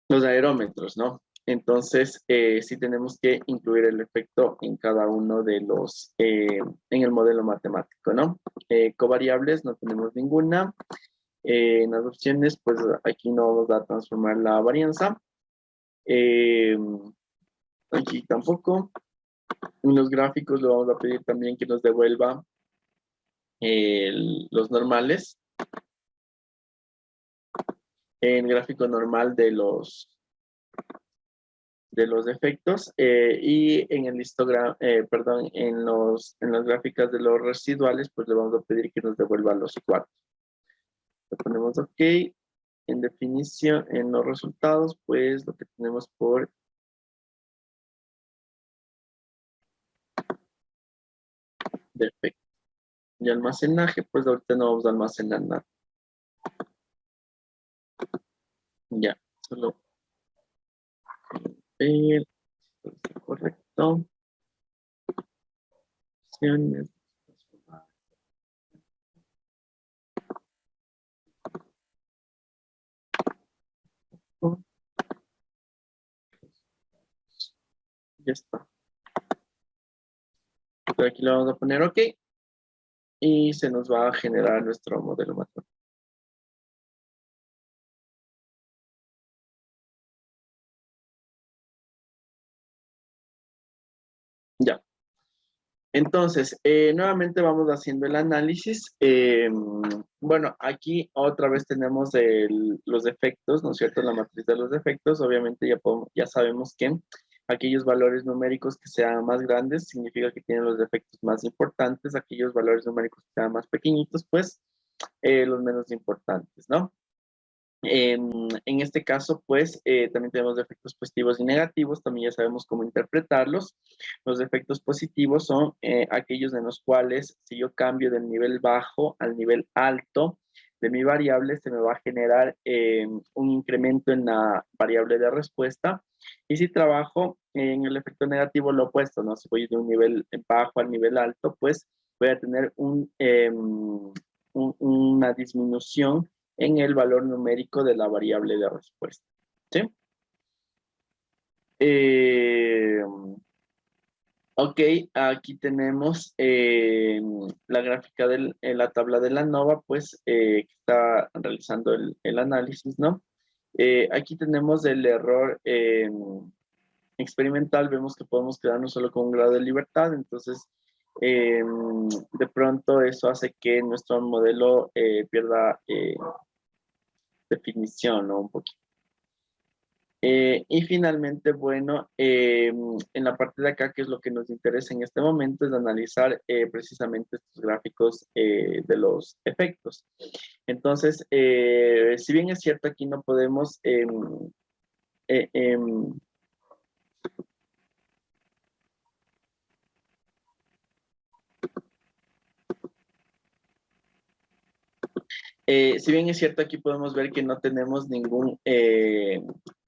Speaker 1: Los aerómetros, ¿no? Entonces, sí tenemos que incluir el efecto en cada uno de los, en el modelo matemático, ¿no? Covariables no tenemos ninguna. En las opciones, pues aquí no vamos a transformar la varianza. Aquí tampoco. En los gráficos le vamos a pedir también que nos devuelva los normales. En gráfico normal de los efectos y en el histograma, perdón, en las gráficas de los residuales, pues le vamos a pedir que nos devuelva los cuatro. Le ponemos OK. En definición, en los resultados, pues lo que tenemos por defecto. Y almacenaje, pues ahorita no vamos a almacenar nada. Ya, solo ver, correcto. Opciones. Ya está. Pero aquí le vamos a poner OK y se nos va a generar nuestro modelo matemático. Ya. Entonces, nuevamente vamos haciendo el análisis. Bueno, aquí otra vez tenemos los defectos, ¿no es cierto? La matriz de los defectos. Obviamente ya sabemos que aquellos valores numéricos que sean más grandes significa que tienen los defectos más importantes. Aquellos valores numéricos que sean más pequeñitos, pues los menos importantes, ¿no? En este caso, pues, también tenemos efectos positivos y negativos, también ya sabemos cómo interpretarlos. Los efectos positivos son aquellos en los cuales, si yo cambio del nivel bajo al nivel alto de mi variable, se me va a generar un incremento en la variable de respuesta. Y si trabajo en el efecto negativo, lo opuesto, ¿no? Si voy de un nivel bajo al nivel alto, pues voy a tener una disminución en el valor numérico de la variable de respuesta. ¿Sí? Ok, aquí tenemos la gráfica de la tabla de la NOVA, pues que está realizando el análisis, ¿no? Aquí tenemos el error experimental, vemos que podemos quedarnos solo con un grado de libertad, entonces de pronto eso hace que nuestro modelo pierda definición, ¿no? Un poquito. Y finalmente, bueno, en la parte de acá, que es lo que nos interesa en este momento, es analizar precisamente estos gráficos de los efectos. Entonces, si bien es cierto, aquí no podemos si bien es cierto, aquí podemos ver que no tenemos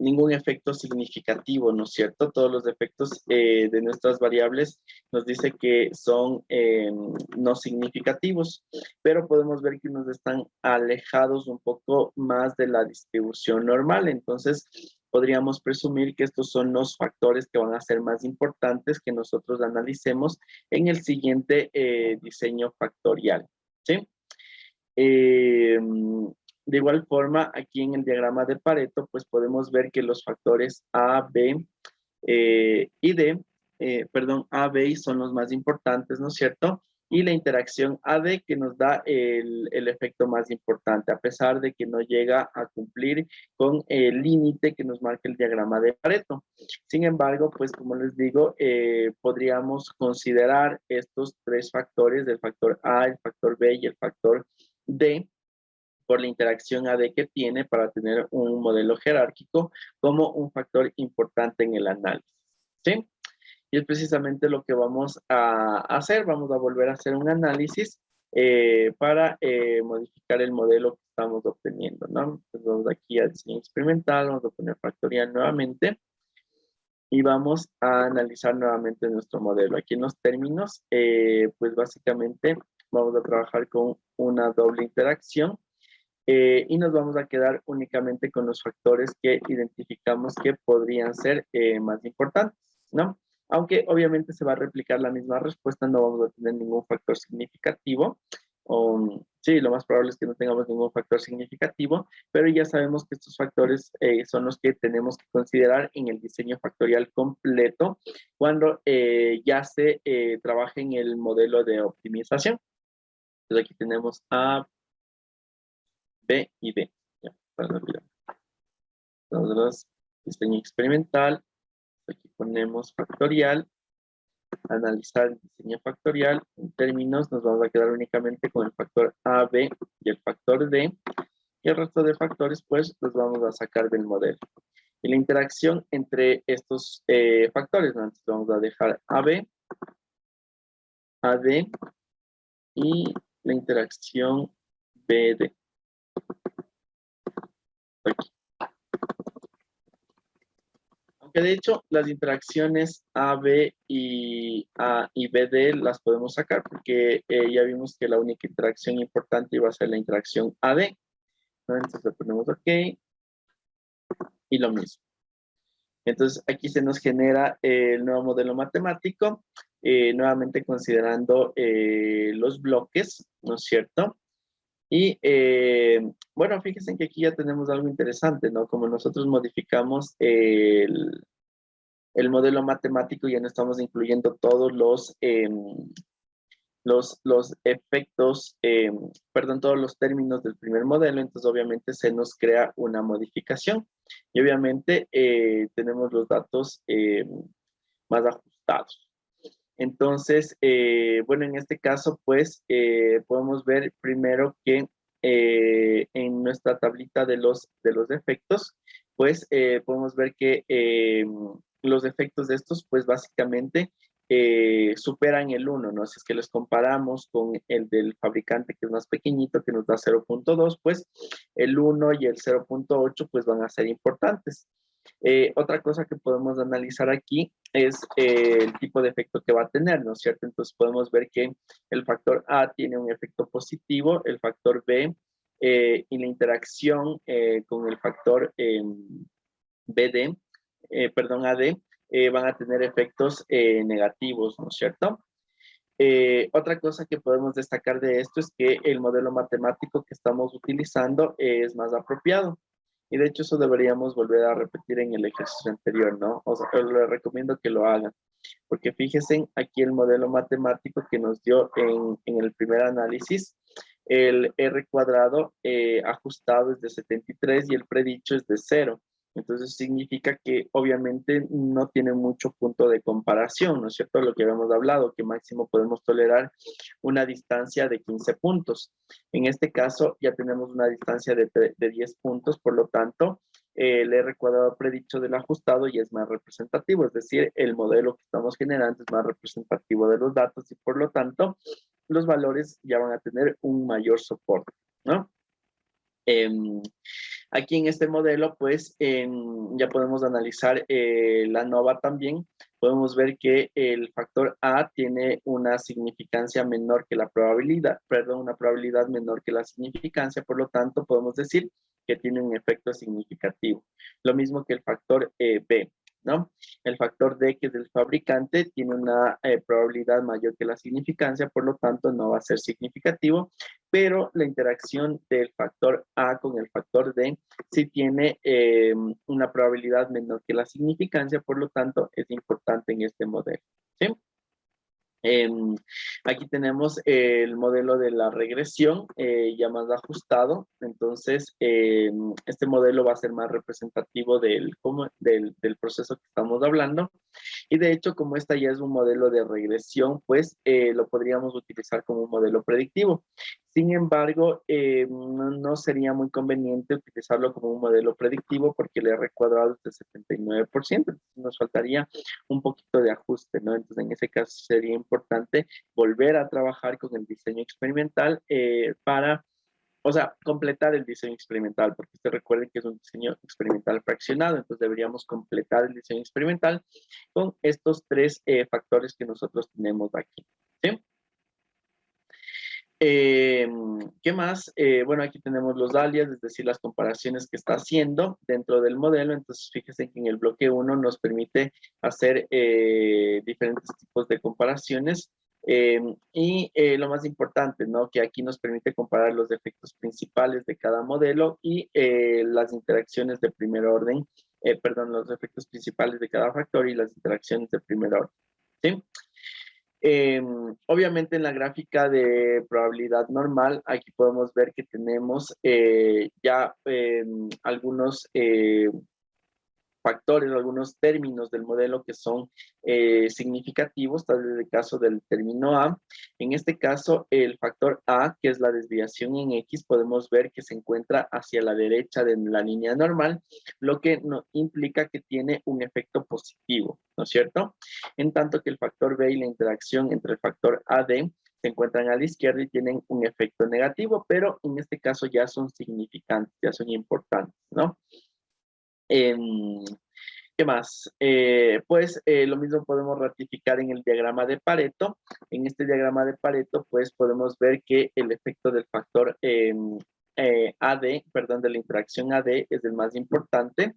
Speaker 1: ningún efecto significativo, ¿no es cierto? Todos los efectos de nuestras variables nos dice que son no significativos, pero podemos ver que nos están alejados un poco más de la distribución normal. Entonces, podríamos presumir que estos son los factores que van a ser más importantes que nosotros analicemos en el siguiente diseño factorial, ¿sí? De igual forma, aquí en el diagrama de Pareto, pues podemos ver que los factores A, B y D, perdón, A, B y son los más importantes, ¿no es cierto? Y la interacción AD que nos da el efecto más importante, a pesar de que no llega a cumplir con el límite que nos marca el diagrama de Pareto. Sin embargo, pues como les digo, podríamos considerar estos tres factores, el factor A, el factor B y el factor D, por la interacción AD que tiene para tener un modelo jerárquico como un factor importante en el análisis, ¿sí? Y es precisamente lo que vamos a hacer. Vamos a volver a hacer un análisis para modificar el modelo que estamos obteniendo, ¿no? Entonces vamos aquí a diseño experimental, vamos a poner factorial nuevamente y vamos a analizar nuevamente nuestro modelo. Aquí en los términos, pues básicamente vamos a trabajar con una doble interacción y nos vamos a quedar únicamente con los factores que identificamos que podrían ser más importantes, ¿no? Aunque obviamente se va a replicar la misma respuesta, no vamos a tener ningún factor significativo. Sí, lo más probable es que no tengamos ningún factor significativo, pero ya sabemos que estos factores son los que tenemos que considerar en el diseño factorial completo cuando ya se trabaje en el modelo de optimización. Entonces aquí tenemos A, B y D. Ya, para no olvidar. Entonces, diseño experimental. Aquí ponemos factorial. Analizar el diseño factorial. En términos, nos vamos a quedar únicamente con el factor A, B y el factor D. Y el resto de factores, pues, los vamos a sacar del modelo. Y la interacción entre estos factores, ¿no? Entonces, vamos a dejar AB, AD y la interacción BD. Aquí. Aunque de hecho las interacciones AB y BD las podemos sacar porque ya vimos que la única interacción importante iba a ser la interacción AD, ¿no? Entonces le ponemos OK y lo mismo. Entonces aquí se nos genera el nuevo modelo matemático, nuevamente considerando los bloques, ¿no es cierto? Y bueno, fíjense que aquí ya tenemos algo interesante, ¿no? Como nosotros modificamos el modelo matemático, ya no estamos incluyendo todos los efectos, perdón, todos los términos del primer modelo, entonces obviamente se nos crea una modificación. Y obviamente tenemos los datos más ajustados. Entonces, bueno, en este caso, pues, podemos ver primero que en nuestra tablita de los efectos, pues, podemos ver que los efectos de estos, pues, básicamente superan el 1, ¿no? Si es que los comparamos con el del fabricante, que es más pequeñito, que nos da 0.2, pues, el 1 y el 0.8, pues, van a ser importantes. Otra cosa que podemos analizar aquí es el tipo de efecto que va a tener, ¿no es cierto? Entonces podemos ver que el factor A tiene un efecto positivo, el factor B y la interacción con el factor BD, perdón, AD, van a tener efectos negativos, ¿no es cierto? Otra cosa que podemos destacar de esto es que el modelo matemático que estamos utilizando es más apropiado. Y de hecho eso deberíamos volver a repetir en el ejercicio anterior, ¿no? O sea, les recomiendo que lo hagan. Porque fíjense aquí el modelo matemático que nos dio en el primer análisis, el R cuadrado ajustado es de 73 y el predicho es de 0. Entonces significa que obviamente no tiene mucho punto de comparación, ¿no es cierto? Lo que habíamos hablado, que máximo podemos tolerar una distancia de 15 puntos. En este caso ya tenemos una distancia de 10 puntos, por lo tanto, el R cuadrado predicho del ajustado ya es más representativo, es decir, el modelo que estamos generando es más representativo de los datos y por lo tanto, los valores ya van a tener un mayor soporte, ¿no? Aquí en este modelo, pues, ya podemos analizar la ANOVA también. Podemos ver que el factor A tiene una significancia menor que la probabilidad, perdón, una probabilidad menor que la significancia, por lo tanto, podemos decir que tiene un efecto significativo. Lo mismo que el factor B, ¿no? El factor D, que es del fabricante, tiene una probabilidad mayor que la significancia, por lo tanto, no va a ser significativo, pero la interacción del factor A con el factor D sí tiene una probabilidad menor que la significancia, por lo tanto, es importante en este modelo, ¿sí? Aquí tenemos el modelo de la regresión ya más ajustado. Entonces, este modelo va a ser más representativo del proceso que estamos hablando. Y de hecho, como esta ya es un modelo de regresión, pues lo podríamos utilizar como un modelo predictivo. Sin embargo, no sería muy conveniente utilizarlo como un modelo predictivo porque el R cuadrado es de 79%. Entonces nos faltaría un poquito de ajuste, ¿no? Entonces, en ese caso sería importante volver a trabajar con el diseño experimental para, o sea, completar el diseño experimental, porque ustedes recuerden que es un diseño experimental fraccionado, entonces deberíamos completar el diseño experimental con estos tres factores que nosotros tenemos aquí, ¿sí? ¿Qué más? Bueno, aquí tenemos los alias, es decir, las comparaciones que está haciendo dentro del modelo. Entonces, fíjense que en el bloque 1 nos permite hacer diferentes tipos de comparaciones. Lo más importante, ¿no? Que aquí nos permite comparar los efectos principales de cada modelo y las interacciones de primer orden, perdón, los efectos principales de cada factor y las interacciones de primer orden, ¿sí? Obviamente en la gráfica de probabilidad normal, aquí podemos ver que tenemos ya algunos factores, algunos términos del modelo que son significativos, tal vez el caso del término A. En este caso, el factor A, que es la desviación en X, podemos ver que se encuentra hacia la derecha de la línea normal, lo que no, implica que tiene un efecto positivo, ¿no es cierto? En tanto que el factor B y la interacción entre el factor AD se encuentran a la izquierda y tienen un efecto negativo, pero en este caso ya son significantes, ya son importantes, ¿no? ¿Qué más? Lo mismo podemos ratificar en el diagrama de Pareto. En este diagrama de Pareto, pues podemos ver que el efecto del factor AD, perdón, de la interacción AD es el más importante,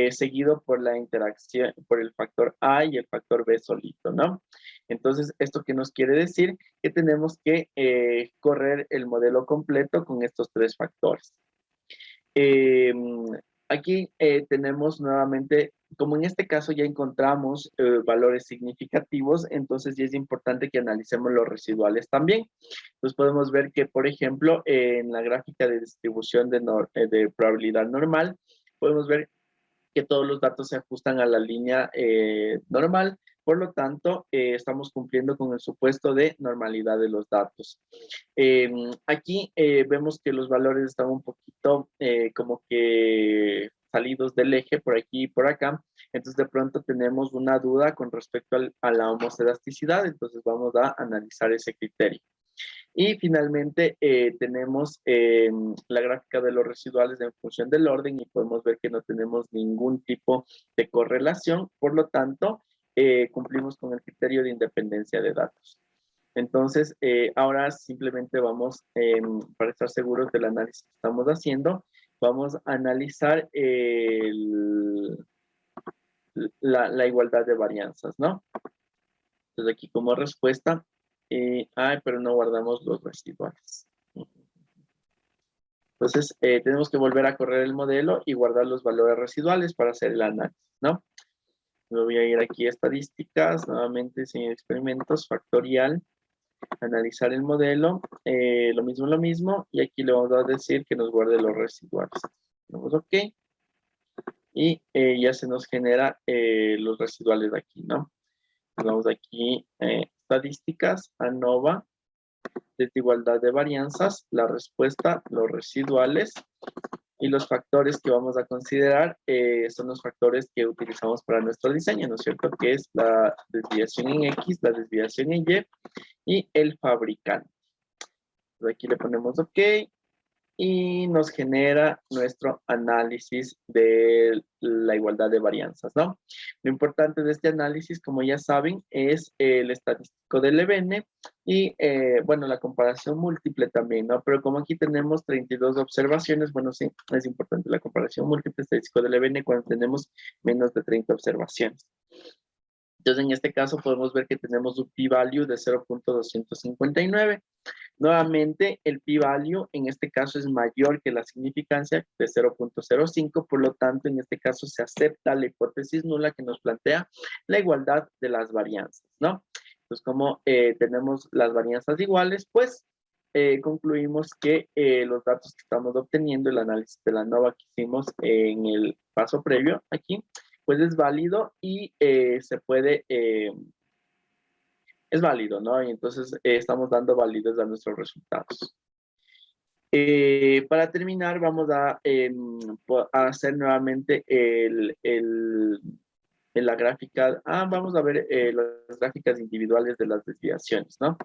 Speaker 1: seguido por la interacción, por el factor A y el factor B solito, ¿no? Entonces, ¿esto qué nos quiere decir? Que tenemos que correr el modelo completo con estos tres factores. Aquí tenemos nuevamente, como en este caso ya encontramos valores significativos, entonces ya es importante que analicemos los residuales también. Entonces podemos ver que, por ejemplo, en la gráfica de distribución de probabilidad normal, podemos ver que todos los datos se ajustan a la línea normal, por lo tanto, estamos cumpliendo con el supuesto de normalidad de los datos. Aquí vemos que los valores están un poquito como que salidos del eje por aquí y por acá, entonces de pronto tenemos una duda con respecto a la homoscedasticidad, entonces vamos a analizar ese criterio. Y finalmente tenemos la gráfica de los residuales en función del orden y podemos ver que no tenemos ningún tipo de correlación, por lo tanto, cumplimos con el criterio de independencia de datos. Entonces, ahora simplemente vamos, para estar seguros del análisis que estamos haciendo, vamos a analizar la igualdad de varianzas, ¿no? Entonces aquí como respuesta, pero no guardamos los residuales. Entonces, tenemos que volver a correr el modelo y guardar los valores residuales para hacer el análisis, ¿no? Me voy a ir aquí a estadísticas, nuevamente sin experimentos, factorial, analizar el modelo, lo mismo, y aquí le vamos a decir que nos guarde los residuales. Damos OK, y ya se nos genera los residuales de aquí, ¿no? Vamos aquí, estadísticas, ANOVA, desigualdad de varianzas, la respuesta, los residuales, y los factores que vamos a considerar son los factores que utilizamos para nuestro diseño, ¿no es cierto? Que es la desviación en X, la desviación en Y y el fabricante. Entonces aquí le ponemos OK y nos genera nuestro análisis de la igualdad de varianzas, ¿no? Lo importante de este análisis, como ya saben, es el estadístico del EBN y, bueno, la comparación múltiple también, ¿no? Pero como aquí tenemos 32 observaciones, bueno, sí, es importante la comparación múltiple estadístico del EBN cuando tenemos menos de 30 observaciones. Entonces, en este caso podemos ver que tenemos un p-value de 0.259. Nuevamente, el p-value en este caso es mayor que la significancia de 0.05, por lo tanto, en este caso se acepta la hipótesis nula que nos plantea la igualdad de las varianzas, ¿no? Entonces, como tenemos las varianzas iguales, pues concluimos que los datos que estamos obteniendo, el análisis de la ANOVA que hicimos en el paso previo aquí, pues es válido y se puede es válido, ¿no? Y entonces estamos dando validez a nuestros resultados. Para terminar, vamos a hacer nuevamente la gráfica. Vamos a ver las gráficas individuales de las desviaciones, ¿no?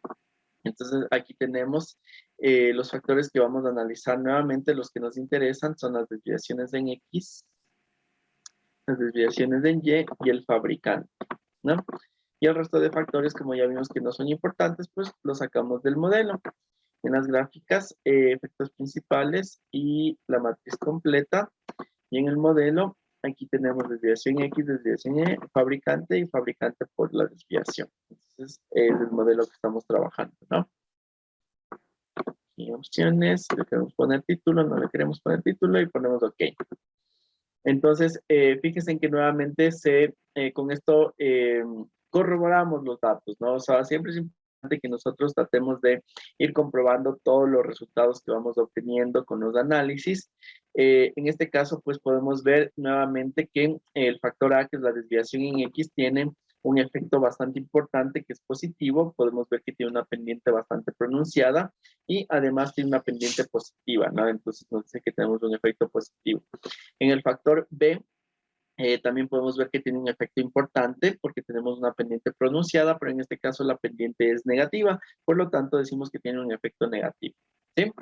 Speaker 1: Entonces aquí tenemos los factores que vamos a analizar nuevamente. Los que nos interesan son las desviaciones en X, las desviaciones en Y y el fabricante, ¿no? Y el resto de factores, como ya vimos que no son importantes, pues los sacamos del modelo. En las gráficas, efectos principales y la matriz completa. Y en el modelo, aquí tenemos desviación X, desviación Y, fabricante y fabricante por la desviación. Entonces, es el modelo que estamos trabajando, ¿no? Y opciones, le queremos poner título, no le queremos poner título y ponemos OK. Entonces, fíjense en que nuevamente con esto corroboramos los datos, ¿no? O sea, siempre es importante que nosotros tratemos de ir comprobando todos los resultados que vamos obteniendo con los análisis. En este caso, pues podemos ver nuevamente que el factor A, que es la desviación en X, tiene un efecto bastante importante que es positivo. Podemos ver que tiene una pendiente bastante pronunciada y además tiene una pendiente positiva, ¿no? Entonces nos dice que tenemos un efecto positivo. En el factor B, también podemos ver que tiene un efecto importante porque tenemos una pendiente pronunciada, pero en este caso la pendiente es negativa, por lo tanto decimos que tiene un efecto negativo, ¿sí?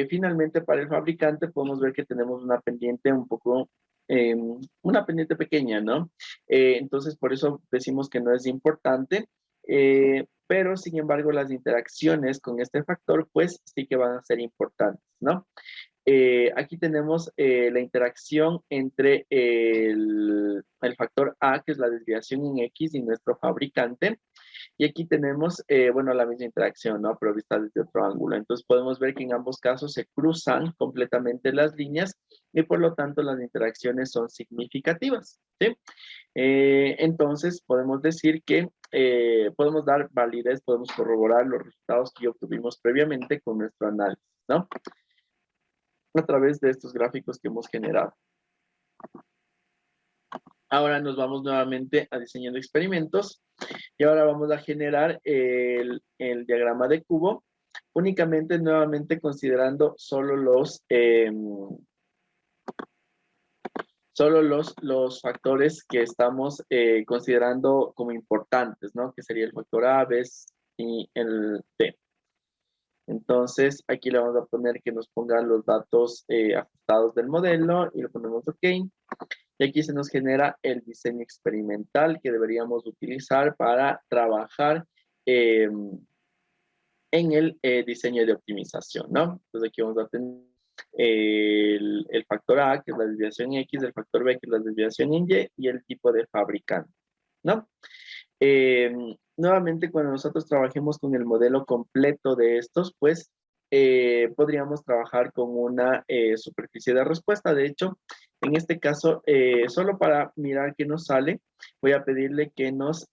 Speaker 1: Finalmente, para el fabricante podemos ver que tenemos una pendiente un poco, una pendiente pequeña, ¿no? Entonces, por eso decimos que no es importante, pero sin embargo las interacciones con este factor, pues sí que van a ser importantes, ¿no? Aquí tenemos la interacción entre el factor A, que es la desviación en X, y nuestro fabricante. Y aquí tenemos, bueno, la misma interacción, ¿no? Pero vista desde otro ángulo. Entonces podemos ver que en ambos casos se cruzan completamente las líneas y por lo tanto las interacciones son significativas, ¿sí? Entonces podemos decir que podemos dar validez, podemos corroborar los resultados que obtuvimos previamente con nuestro análisis, ¿no? A través de estos gráficos que hemos generado. Ahora nos vamos nuevamente a diseño de experimentos y ahora vamos a generar el diagrama de cubo, únicamente nuevamente considerando solo los factores que estamos considerando como importantes, ¿no? Que sería el factor A, B y el D. Entonces, aquí le vamos a poner que nos pongan los datos ajustados del modelo y le ponemos OK. Y aquí se nos genera el diseño experimental que deberíamos utilizar para trabajar en el diseño de optimización, ¿no? Entonces aquí vamos a tener el factor A, que es la desviación X, el factor B, que es la desviación en Y, y el tipo de fabricante, ¿no? Nuevamente, cuando nosotros trabajemos con el modelo completo de estos, pues podríamos trabajar con una superficie de respuesta. De hecho, en este caso, solo para mirar qué nos sale, voy a pedirle que nos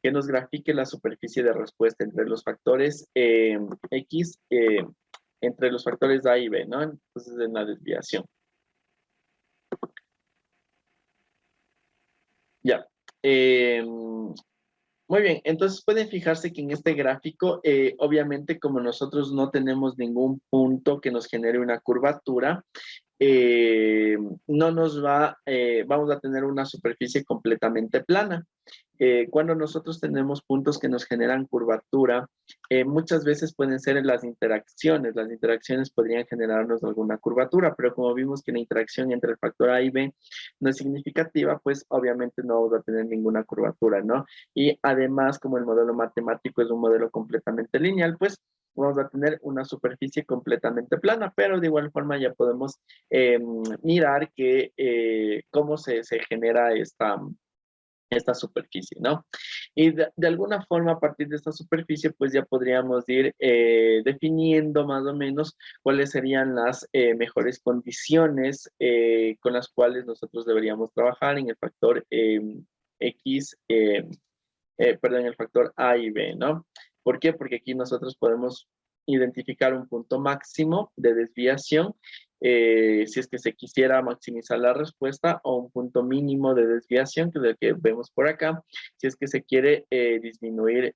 Speaker 1: grafique la superficie de respuesta entre los factores X, entre los factores A y B, ¿no? Entonces, en la desviación. Ya. Muy bien, entonces pueden fijarse que en este gráfico, obviamente como nosotros no tenemos ningún punto que nos genere una curvatura, no nos va, vamos a tener una superficie completamente plana. cuando nosotros tenemos puntos que nos generan curvatura, muchas veces pueden ser en las interacciones. Las interacciones podrían generarnos alguna curvatura, pero como vimos que la interacción entre el factor A y B no es significativa, pues obviamente no vamos a tener ninguna curvatura, ¿no? Y además, como el modelo matemático es un modelo completamente lineal, pues vamos a tener una superficie completamente plana, pero de igual forma ya podemos mirar que cómo se genera esta superficie, ¿no? Y de alguna forma, a partir de esta superficie, pues ya podríamos ir definiendo más o menos cuáles serían las mejores condiciones con las cuales nosotros deberíamos trabajar en el factor X, perdón, el factor A y B, ¿no? ¿Por qué? Porque aquí nosotros podemos identificar un punto máximo de desviación si es que se quisiera maximizar la respuesta o un punto mínimo de desviación, que es el que vemos por acá, si es que se quiere disminuir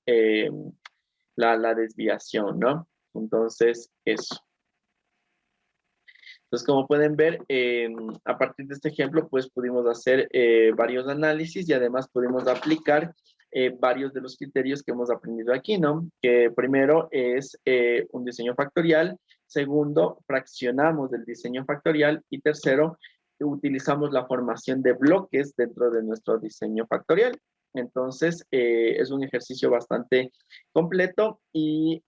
Speaker 1: la desviación, ¿no? Entonces, eso. Entonces, como pueden ver, a partir de este ejemplo, pues pudimos hacer varios análisis y además pudimos aplicar varios de los criterios que hemos aprendido aquí, ¿no? Que primero es un diseño factorial, segundo, fraccionamos el diseño factorial y tercero, utilizamos la formación de bloques dentro de nuestro diseño factorial. Entonces, es un ejercicio bastante completo y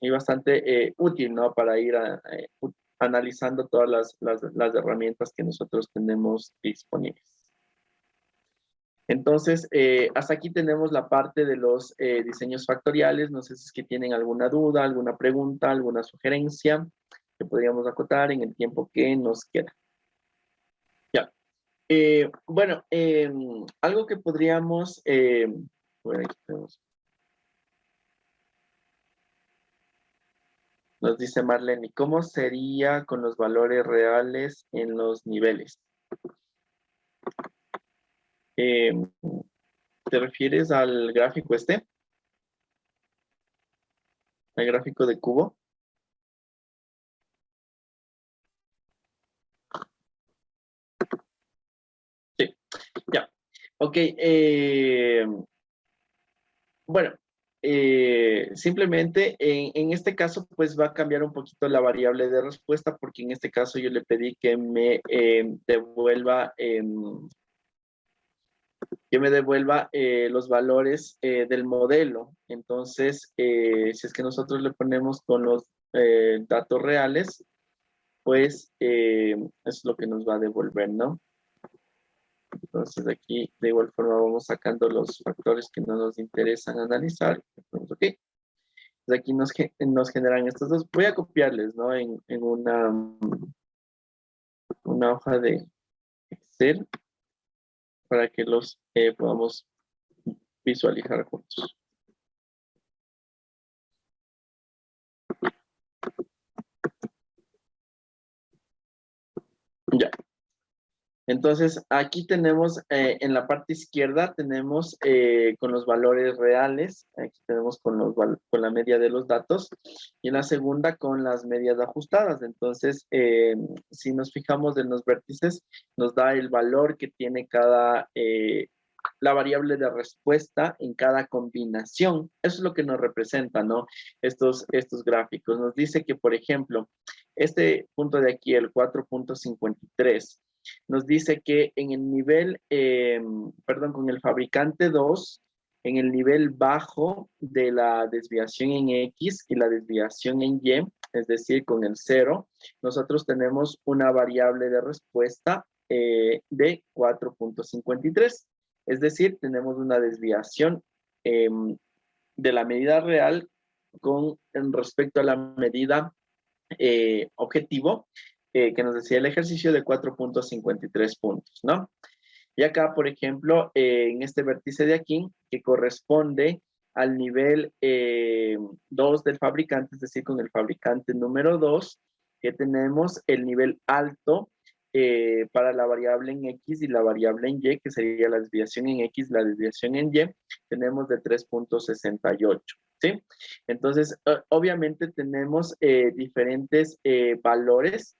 Speaker 1: bastante útil, ¿no? Para ir analizando todas las herramientas que nosotros tenemos disponibles. Entonces, hasta aquí tenemos la parte de los diseños factoriales. No sé si es que tienen alguna duda, alguna pregunta, alguna sugerencia que podríamos acotar en el tiempo que nos queda. Ya. Bueno, algo que podríamos... bueno, aquí tenemos. Nos dice Marlene, ¿cómo sería con los valores reales en los niveles? ¿Te refieres al gráfico este? ¿Al gráfico de cubo? Sí, ya. Ok, bueno, simplemente en este caso pues va a cambiar un poquito la variable de respuesta porque en este caso yo le pedí que me devuelva los valores del modelo. Entonces, si es que nosotros le ponemos con los datos reales, pues es lo que nos va a devolver, ¿no? Entonces aquí de igual forma vamos sacando los factores que no nos interesan analizar. Ok. Entonces aquí nos generan estos dos. Voy a copiarles, ¿no? En una hoja de Excel para que los podamos visualizar juntos. Ya. Entonces, aquí tenemos, en la parte izquierda, tenemos con los valores reales, aquí tenemos con la media de los datos, y en la segunda con las medias ajustadas. Entonces, si nos fijamos en los vértices, nos da el valor que tiene la variable de respuesta en cada combinación. Eso es lo que nos representa, ¿no? Estos gráficos. Nos dice que, por ejemplo, este punto de aquí, el 4.53, nos dice que en el nivel, perdón, con el fabricante 2, en el nivel bajo de la desviación en X y la desviación en Y, es decir, con el 0, nosotros tenemos una variable de respuesta de 4.53. Es decir, tenemos una desviación de la medida real en respecto a la medida objetivo que nos decía el ejercicio de 4.53 puntos, ¿no? Y acá, por ejemplo, en este vértice de aquí, que corresponde al nivel 2 del fabricante, es decir, con el fabricante número 2, que tenemos el nivel alto para la variable en X y la variable en Y, que sería la desviación en X, la desviación en Y, tenemos de 3.68. ¿Sí? Entonces, obviamente tenemos diferentes valores.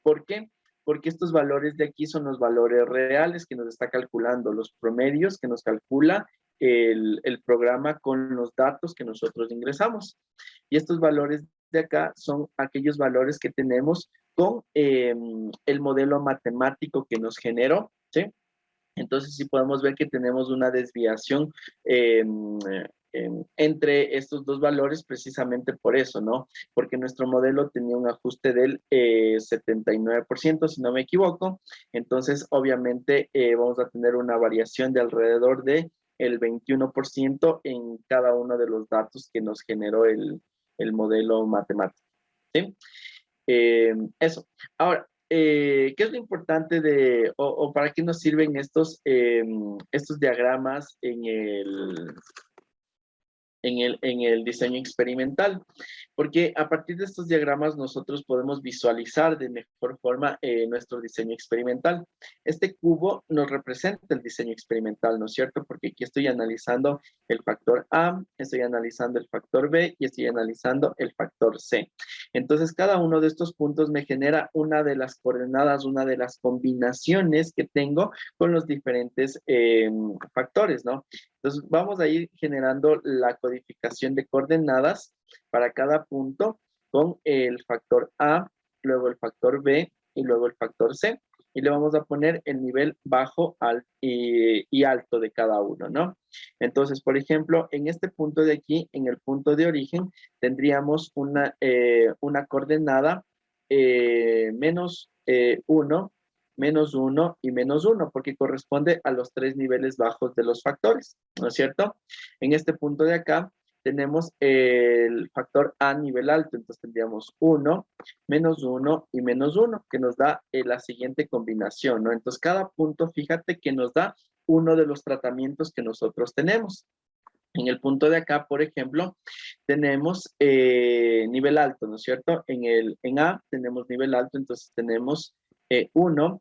Speaker 1: ¿Por qué? porque estos valores de aquí son los valores reales que nos está calculando, los promedios que nos calcula el programa con los datos que nosotros ingresamos. Y estos valores de acá son aquellos valores que tenemos con el modelo matemático que nos generó, ¿sí? Entonces sí podemos ver que tenemos una desviación eh, entre estos dos valores precisamente por eso, ¿no? Porque nuestro modelo tenía un ajuste del 79%, si no me equivoco. Entonces, obviamente, vamos a tener una variación de alrededor de el 21% en cada uno de los datos que nos generó el modelo matemático, ¿sí? Eso. Ahora, ¿qué es lo importante o para qué nos sirven estos diagramas en el diseño experimental? Porque a partir de estos diagramas nosotros podemos visualizar de mejor forma nuestro diseño experimental. Este cubo nos representa el diseño experimental, ¿no es cierto? Porque aquí estoy analizando el factor A, estoy analizando el factor B y estoy analizando el factor C. Entonces, cada uno de estos puntos me genera una de las coordenadas, una de las combinaciones que tengo con los diferentes factores, ¿no? Entonces, vamos a ir generando la codificación de coordenadas para cada punto con el factor A, luego el factor B y luego el factor C. Y le vamos a poner el nivel bajo y alto de cada uno, ¿no? Entonces, por ejemplo, en este punto de aquí, en el punto de origen, tendríamos una coordenada -1, -1 y -1, porque corresponde a los tres niveles bajos de los factores, ¿no es cierto? En este punto de acá tenemos el factor A nivel alto, entonces tendríamos 1, -1 y -1, que nos da la siguiente combinación, ¿no? Entonces cada punto, fíjate que nos da uno de los tratamientos que nosotros tenemos. En el punto de acá, por ejemplo, tenemos nivel alto, ¿no es cierto? En A tenemos nivel alto, entonces tenemos 1.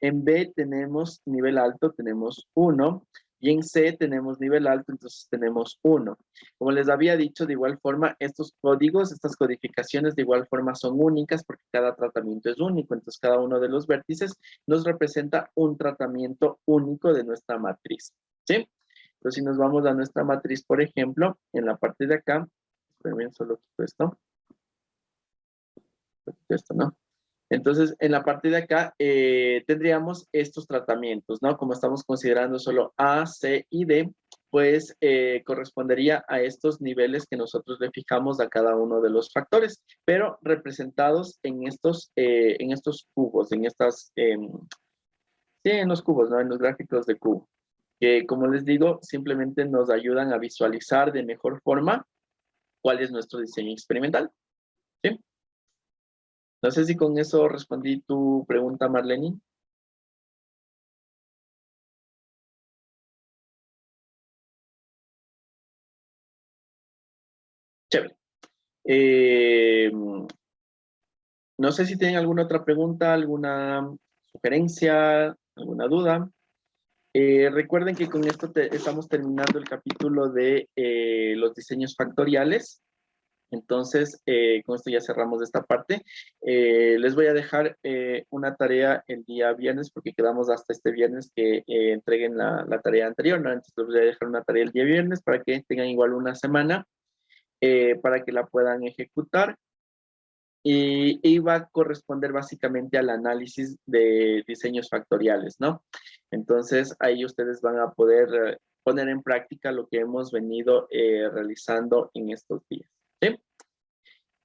Speaker 1: En B tenemos nivel alto, tenemos 1. Y en C tenemos nivel alto, entonces tenemos 1. Como les había dicho, de igual forma, estos códigos, estas codificaciones de igual forma son únicas porque cada tratamiento es único. Entonces, cada uno de los vértices nos representa un tratamiento único de nuestra matriz, ¿sí? Entonces, si nos vamos a nuestra matriz, por ejemplo, en la parte de acá, esperen, solo quito esto, ¿no? Entonces, en la parte de acá tendríamos estos tratamientos, ¿no? Como estamos considerando solo A, C y D, pues correspondería a estos niveles que nosotros le fijamos a cada uno de los factores, pero representados en estos cubos, sí, en los cubos, ¿no? En los gráficos de cubo, que como les digo, simplemente nos ayudan a visualizar de mejor forma cuál es nuestro diseño experimental, ¿sí? No sé si con eso respondí tu pregunta, Marlene. Chévere. No sé si tienen alguna otra pregunta, alguna sugerencia, alguna duda. Recuerden que con esto estamos terminando el capítulo de los diseños factoriales. Entonces, con esto ya cerramos esta parte. Les voy a dejar una tarea el día viernes, porque quedamos hasta este viernes que entreguen la tarea anterior, ¿no? Entonces, les voy a dejar una tarea el día viernes para que tengan igual una semana para que la puedan ejecutar. Y va a corresponder básicamente al análisis de diseños factoriales, ¿no? Entonces, ahí ustedes van a poder poner en práctica lo que hemos venido realizando en estos días, ¿sí?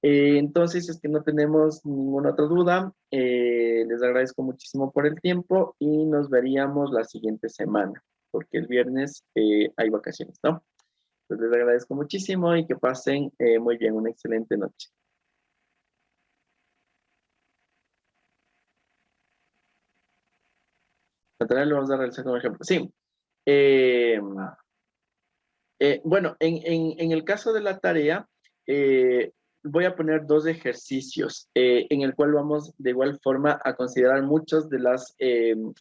Speaker 1: Entonces, es que no tenemos ninguna otra duda. Les agradezco muchísimo por el tiempo y nos veríamos la siguiente semana, porque el viernes hay vacaciones, ¿no? Entonces, les agradezco muchísimo y que pasen muy bien, una excelente noche. Natalia, lo vamos a realizar como ejemplo. Sí. Eh, bueno, en el caso de la tarea, voy a poner dos ejercicios en el cual vamos de igual forma a considerar muchas de las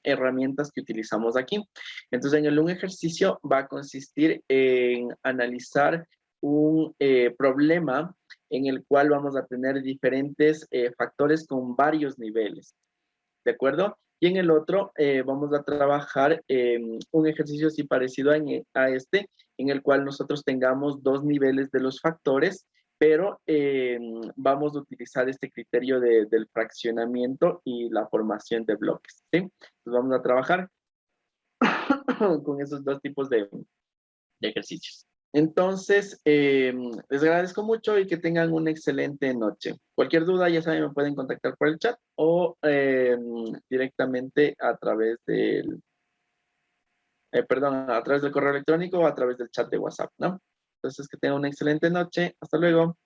Speaker 1: herramientas que utilizamos aquí. Entonces, un ejercicio va a consistir en analizar un problema en el cual vamos a tener diferentes factores con varios niveles. ¿de acuerdo? Y en el otro vamos a trabajar un ejercicio así parecido a este, en el cual nosotros tengamos dos niveles de los factores, pero vamos a utilizar este criterio del fraccionamiento y la formación de bloques, ¿sí? Entonces vamos a trabajar con esos dos tipos de ejercicios. Entonces, les agradezco mucho y que tengan una excelente noche. Cualquier duda, ya saben, me pueden contactar por el chat o directamente a través perdón, a través del correo electrónico o a través del chat de WhatsApp, ¿no? Entonces, que tengan una excelente noche. Hasta luego.